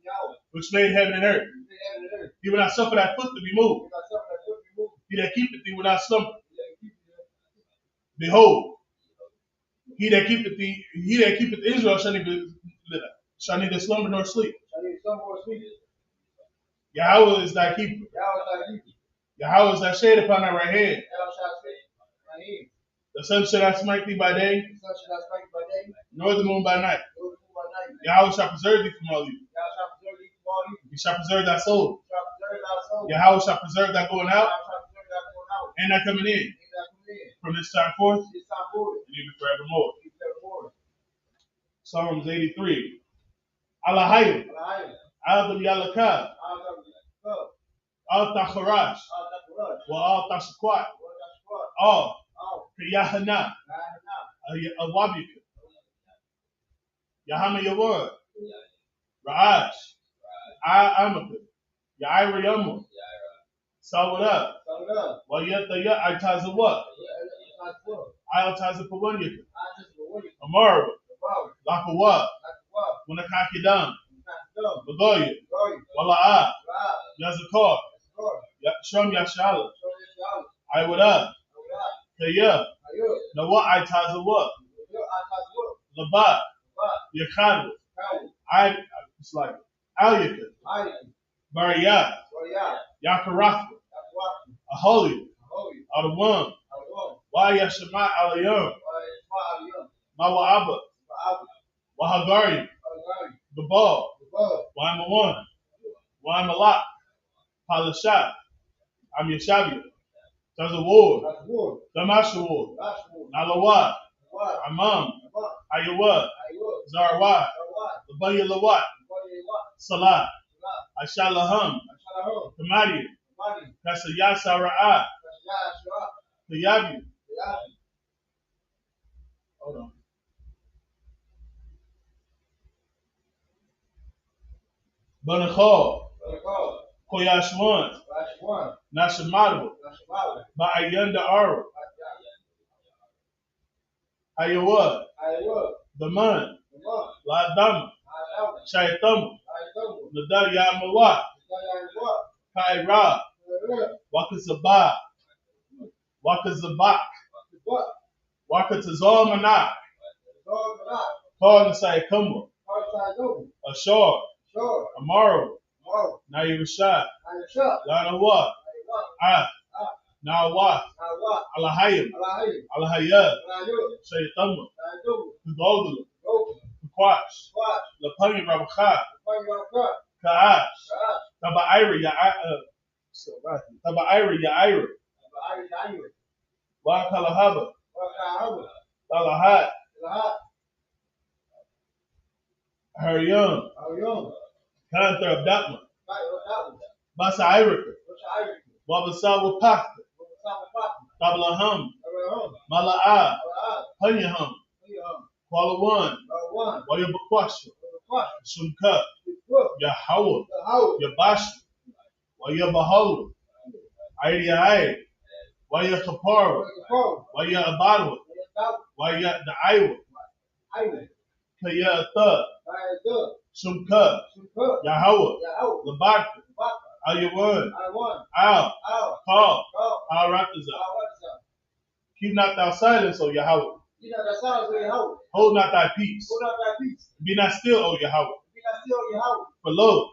[SPEAKER 4] Yahweh.
[SPEAKER 1] which made heaven and earth.
[SPEAKER 4] You did heaven and earth.
[SPEAKER 1] He will not suffer thy foot to be moved.
[SPEAKER 4] You got something that could be moved.
[SPEAKER 1] He that keepeth thee will not slumber.
[SPEAKER 4] You let it keep you there.
[SPEAKER 1] Behold, he that keepeth Israel shall neither slumber nor sleep.
[SPEAKER 4] I need some more sleep.
[SPEAKER 1] Yahweh is thy keeper.
[SPEAKER 4] Yahweh shall keep you.
[SPEAKER 1] Yahweh is thy shade upon thy right hand.
[SPEAKER 4] Yahweh shall sleep. My hand.
[SPEAKER 1] The sun shall not smite thee by day,
[SPEAKER 4] The sun shall not strike by day.
[SPEAKER 1] nor the moon by night.
[SPEAKER 4] Nor the moon by night.
[SPEAKER 1] Yahweh shall preserve thee from all evil.
[SPEAKER 4] Yahweh shall preserve thee from all evil.
[SPEAKER 1] He shall preserve thy soul.
[SPEAKER 4] Shall preserve thy soul.
[SPEAKER 1] Yahweh shall preserve thy going out
[SPEAKER 4] Yahweh shall preserve thy going out.
[SPEAKER 1] and thy coming in
[SPEAKER 4] And thy coming in.
[SPEAKER 1] from this time forth
[SPEAKER 4] This time forward.
[SPEAKER 1] and even forevermore.
[SPEAKER 4] Keep that forward.
[SPEAKER 1] Psalms 83. Alahayim,
[SPEAKER 4] Hallelujah.
[SPEAKER 1] Al Yalakah,
[SPEAKER 4] I'll come to go.
[SPEAKER 1] Al Tacharash,
[SPEAKER 4] I'll come to rush.
[SPEAKER 1] Wa Al Tashakwat,
[SPEAKER 4] What that's what?
[SPEAKER 1] Al
[SPEAKER 4] Oh.
[SPEAKER 1] Kiyahana,
[SPEAKER 4] Now and now.
[SPEAKER 1] Awabika, Yahama Yawar, Ra'ash, I Amaka, Yaira Yamu, Sawada,
[SPEAKER 4] So it up.
[SPEAKER 1] Wayata Ya Itazawa,
[SPEAKER 4] It's not full.
[SPEAKER 1] Al Tazapawanyaka,
[SPEAKER 4] I just will wait.
[SPEAKER 1] Amara,
[SPEAKER 4] The power.
[SPEAKER 1] Lakawa,
[SPEAKER 4] Not the power.
[SPEAKER 1] Wanakakidam,
[SPEAKER 4] It's not dumb.
[SPEAKER 1] Bagoya,
[SPEAKER 4] Go you.
[SPEAKER 1] Wala'a,
[SPEAKER 4] Right.
[SPEAKER 1] Yazakar,
[SPEAKER 4] That's good.
[SPEAKER 1] Sham Yashala,
[SPEAKER 4] Show this y'all.
[SPEAKER 1] Iwada,
[SPEAKER 4] Go right.
[SPEAKER 1] Kaya,
[SPEAKER 4] Now you.
[SPEAKER 1] Nawa Itazawa,
[SPEAKER 4] You. I not good.
[SPEAKER 1] Labat,
[SPEAKER 4] Right.
[SPEAKER 1] Yakadu,
[SPEAKER 4] Power.
[SPEAKER 1] it's like Alyaka,
[SPEAKER 4] I.
[SPEAKER 1] Bariyah,
[SPEAKER 4] Go yeah.
[SPEAKER 1] Yakarafa,
[SPEAKER 4] That's what.
[SPEAKER 1] Aholi,
[SPEAKER 4] Oh you.
[SPEAKER 1] Adawam,
[SPEAKER 4] I will.
[SPEAKER 1] Wayashama Alayam,
[SPEAKER 4] It's my young.
[SPEAKER 1] Mawa'aba,
[SPEAKER 4] I will.
[SPEAKER 1] Wahagari,
[SPEAKER 4] Go.
[SPEAKER 1] Gabal,
[SPEAKER 4] Go.
[SPEAKER 1] Waimawan, Waimalak, Palashat, I'm Yashavia, Tazawar,
[SPEAKER 4] That's wood.
[SPEAKER 1] Damashawar,
[SPEAKER 4] That's wood.
[SPEAKER 1] Nalawat,
[SPEAKER 4] What?
[SPEAKER 1] Amam,
[SPEAKER 4] What?
[SPEAKER 1] Ayawat,
[SPEAKER 4] I will.
[SPEAKER 1] Zarwat,
[SPEAKER 4] So what?
[SPEAKER 1] Labaya Lawat,
[SPEAKER 4] What do you want?
[SPEAKER 1] Salat,
[SPEAKER 4] What?
[SPEAKER 1] Ashalaham,
[SPEAKER 4] I shall have.
[SPEAKER 1] Kamadi,
[SPEAKER 4] Money.
[SPEAKER 1] Kasayasa Ra'ah,
[SPEAKER 4] That's yeah. Sure.
[SPEAKER 1] Kayabi.
[SPEAKER 4] Yeah.
[SPEAKER 1] Hold on. Banachal,
[SPEAKER 4] Go. Go.
[SPEAKER 1] Koyashwan,
[SPEAKER 4] That's one.
[SPEAKER 1] Nashamadawa,
[SPEAKER 4] That's about it.
[SPEAKER 1] Ba'ayanda Ara, Ayawa,
[SPEAKER 4] I will.
[SPEAKER 1] Daman,
[SPEAKER 4] The month.
[SPEAKER 1] Ladama,
[SPEAKER 4] I know.
[SPEAKER 1] Shaitamu,
[SPEAKER 4] I don't.
[SPEAKER 1] Nadal Yamawat,
[SPEAKER 4] What?
[SPEAKER 1] Kaira, Wakazabah, Wakazabak,
[SPEAKER 4] What?
[SPEAKER 1] Wakatazalmanak,
[SPEAKER 4] Dog or not?
[SPEAKER 1] Karnasai Kumba,
[SPEAKER 4] Outside door.
[SPEAKER 1] Ashar,
[SPEAKER 4] Sure.
[SPEAKER 1] Amaru,
[SPEAKER 4] Tomorrow.
[SPEAKER 1] Nairashad,
[SPEAKER 4] I'm shut.
[SPEAKER 1] Lanawa, Ah, Nawat,
[SPEAKER 4] I what?
[SPEAKER 1] Alahayim,
[SPEAKER 4] I hate.
[SPEAKER 1] Alahayad,
[SPEAKER 4] I do.
[SPEAKER 1] Shaitamu,
[SPEAKER 4] I do.
[SPEAKER 1] Kudogulu,
[SPEAKER 4] Go.
[SPEAKER 1] Kwash,
[SPEAKER 4] What?
[SPEAKER 1] Lapanya Rabakha,
[SPEAKER 4] Find your car.
[SPEAKER 1] Kaash,
[SPEAKER 4] Shut.
[SPEAKER 1] Tabaira Yaira,
[SPEAKER 4] I hear.
[SPEAKER 1] Wakalahaba,
[SPEAKER 4] What can I have?
[SPEAKER 1] Alahat,
[SPEAKER 4] The hot.
[SPEAKER 1] Haryam,
[SPEAKER 4] How young?
[SPEAKER 1] Kantha Abdatma,
[SPEAKER 4] Fight what happened?
[SPEAKER 1] Basa Irika,
[SPEAKER 4] What's I hear?
[SPEAKER 1] Wabasawa Paka, Tabalaham, Malaa, Hanyaham, Kuala One, Wayabakwasha, Shumka, Yahawah, Yabashi, Wayabahalu, Aidiai, Waya Kapara, Waya Abadwa, Waya Daiwa, Kaya Thud, Shumka, Yahawah, Labaka, Ayawan, Al, Paul, Al Rataza. Keep not thy silence, O Yahweh. Hold not thy peace. Be not still, O Yahweh. For lo,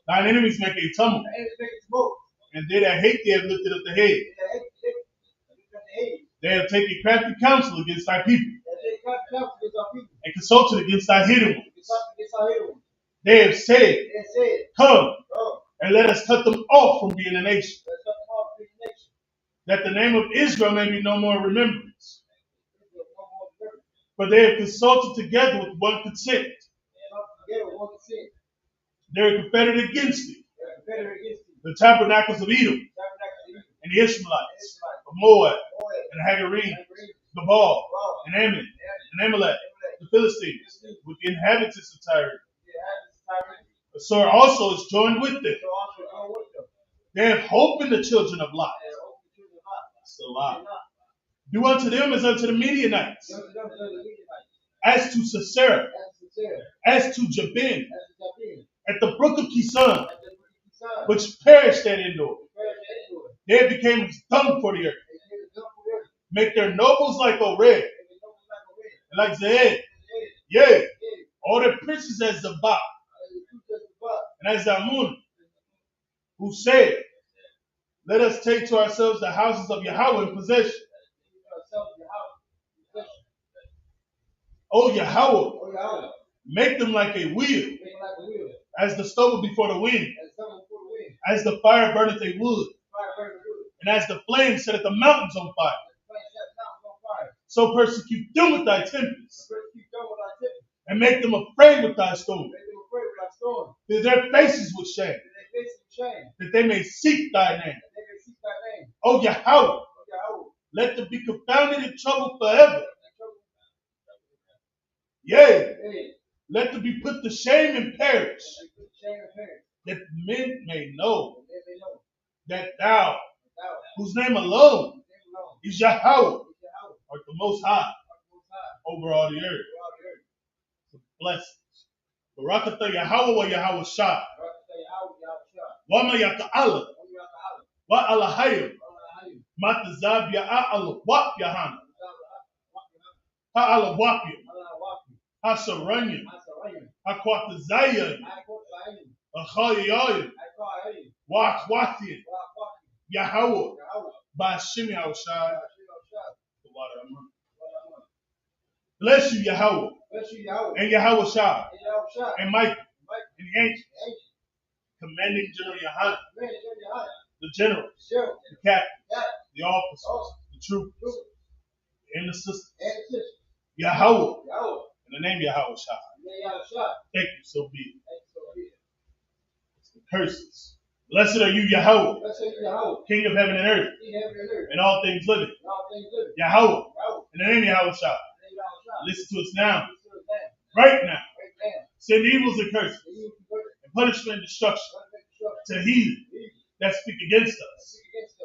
[SPEAKER 1] thine enemies make a tumult, and they that hate thee have lifted up the head. They have taken crafty counsel against thy people, and consulted against thy hidden ones. They have said, come, and let us cut them off from being a nation, that the name of Israel may be no more remembrance. For they have consulted together with one consent. They are confederate against thee, the tabernacles of Edom, and the Ishmaelites, of Moab, and the Hagarenes, Gabal, and Ammon, and Amalek, the Philistines, with the inhabitants of Tyre. The sword also is joined with them. They have hope in the children of Lot. Salah. Do unto them as unto the Midianites, as to Sisera, as to Jabin, at the brook of Kison, which perished at Endor. They became dung for the earth. Make their nobles like Oreb, and like Zeed. Yea, all their princes as Zabak, and as Zamun, who said, let us take to ourselves the houses of Yahweh in possession. O Yahweh, make them like a wheel, as the stubble before the wind, as the fire burneth a wood, and as the flame setteth the mountains on fire. So persecute them with thy tempest, and make them afraid with thy storm. Fill their faces with shame, that they may seek thy name. O Yahweh, let them be confounded in trouble forever. Yea, let them be put to shame and perish, that men may know that thou, whose name alone is Yahweh, art the most high over all the earth. Blessings. Barakatha Yahweh wa Yahweh Shah. Wama Yaka'ala. Wa Alahayim. Matazab Ya'ala Wap Yahana. Ha'ala Wapya. Hasaranya. Hakwatazayan. Achayayim. Wakwathian. Yahweh. Bashim Yahushai. Bless you, Yahweh. And Yahweh Shah. And Michael. And the angels. Commanding General Yohanan. The generals. The captains. The officers. The troopers. And the sisters. Yahweh. In the name of Yahweh Shah. Thank you, so be it. It's the curses. Blessed are you, Yahweh, King of heaven and earth, and all things living. Yahweh, in the name of Yahweh Shah. Listen to us now. Right now. Send evils and curses, and punishment and destruction to the heathen that speak against us.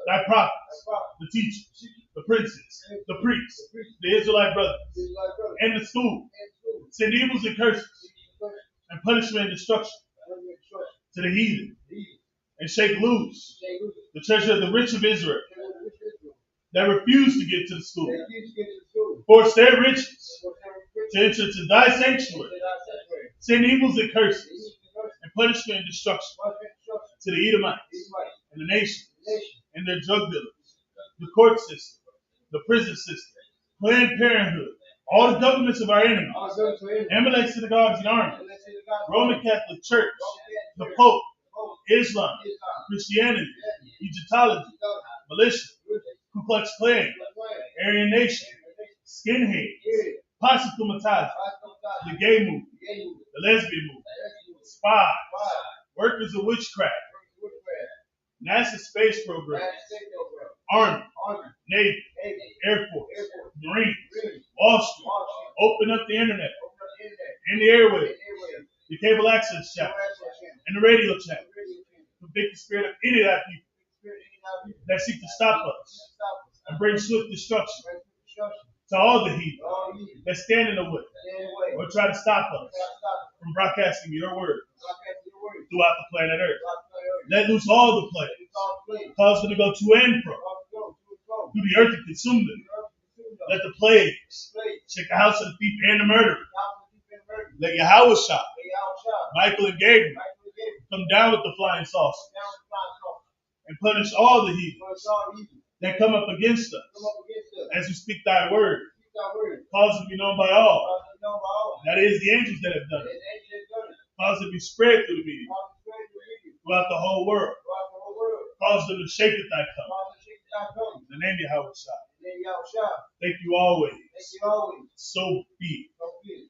[SPEAKER 1] Thy prophets, the teachers, the princes, the priests, the Israelite brothers, and the school. Send evils and curses, and punishment and destruction to the heathen, and shake loose the treasure of the rich of Israel that refuse to get to the school. Force their riches to enter to thy sanctuary. Send evils and curses, and punishment and destruction to the Edomites, and the nations, and their drug dealers, the court system, the prison system, Planned Parenthood, all the governments of our enemies, Amalek synagogues and armies, Roman Catholic Church, the Pope, Islam, Christianity, Egyptology, militia, Ku Klux Klan, Aryan Nation, skinheads, posse comitatus, the gay movement, the lesbian movement, spies, workers of witchcraft, NASA space program, Army, Navy, Air Force, Marines, Wall Street. Open up the internet and the airwaves, the cable access channel, and the radio channel. Convict the spirit of any of that people that seek to stop us and bring swift destruction to all the heathen that stand in the way or try to stop us from broadcasting your word throughout the planet Earth. Let loose all the plagues, cause them to go to and fro through the earth and consume them. Let the plagues shake the house of the thief and the murderer. Let Yahweh Shah, Michael and Gabriel come down with the flying saucer and punish all the heathen that come up against us as we speak thy word. Cause it to be known by all. That is the angels that have done it. Cause it to be spread through the media throughout the whole world. Cause them to shake at thy come. In the name of Yahweh Shah. Thank you always. So be it.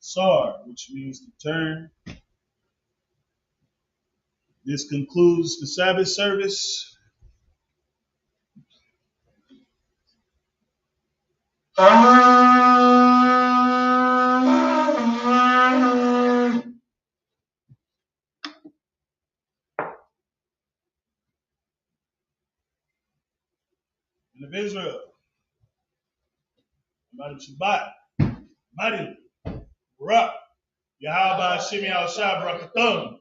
[SPEAKER 1] Sar, which means to turn. This concludes the Sabbath service. And of Israel, Madam Shabbat, Madam Barak, Yahweh Shemi Al Shah Barakathum.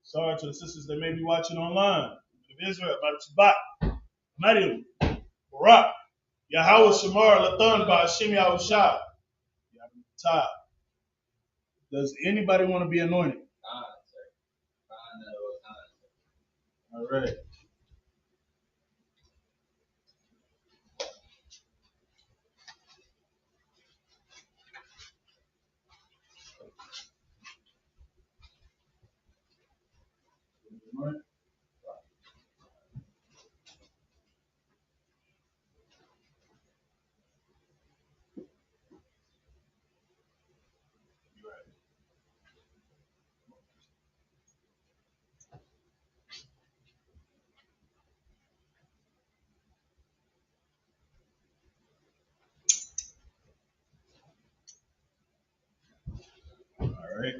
[SPEAKER 1] Sorry to the sisters that may be watching online. Of Israel, Madam Shabbat, Madam Barak, Yahweh Shamar Lathan Ba Shemi Al Shah. Does anybody want to be anointed? All right. All right.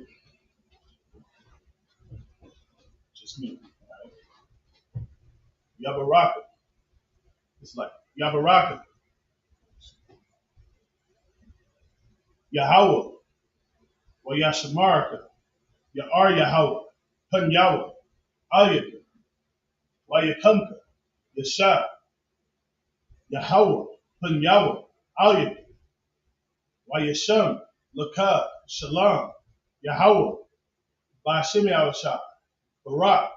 [SPEAKER 1] Just me. All right. Yabaraka. It's like Yabaraka. Yahweh. Well, Yashamaraka. Ya'ar Yahweh. Pun Yahweh. Alyaka. Wayakunka. Yasha. Yahweh. Pun Yahweh. Alyaka. Wayasham. Lakah. Shalom. Yahweh. Bashimi Awashah. Barak.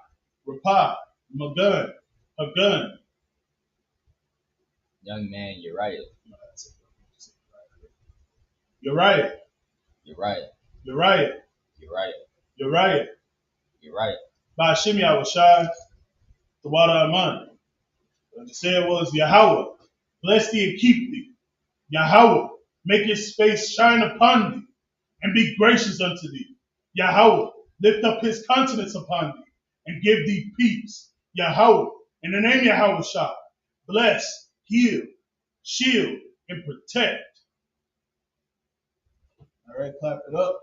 [SPEAKER 1] Rapah. Magun. Hagun.
[SPEAKER 3] Young man, Uriah.
[SPEAKER 1] Uriah.
[SPEAKER 3] Uriah.
[SPEAKER 1] Uriah.
[SPEAKER 3] Uriah.
[SPEAKER 1] Uriah.
[SPEAKER 3] Uriah.
[SPEAKER 1] Bashimi Awashah. The water Aman. What it said was Yahweh. Bless thee and keep thee. Yahweh. Make his face shine upon thee and be gracious unto thee. Yahweh. Lift up his countenance upon thee and give thee peace. Yahweh. In the name of Yahweh Shah. Bless, heal, shield, and protect. All right, clap it up.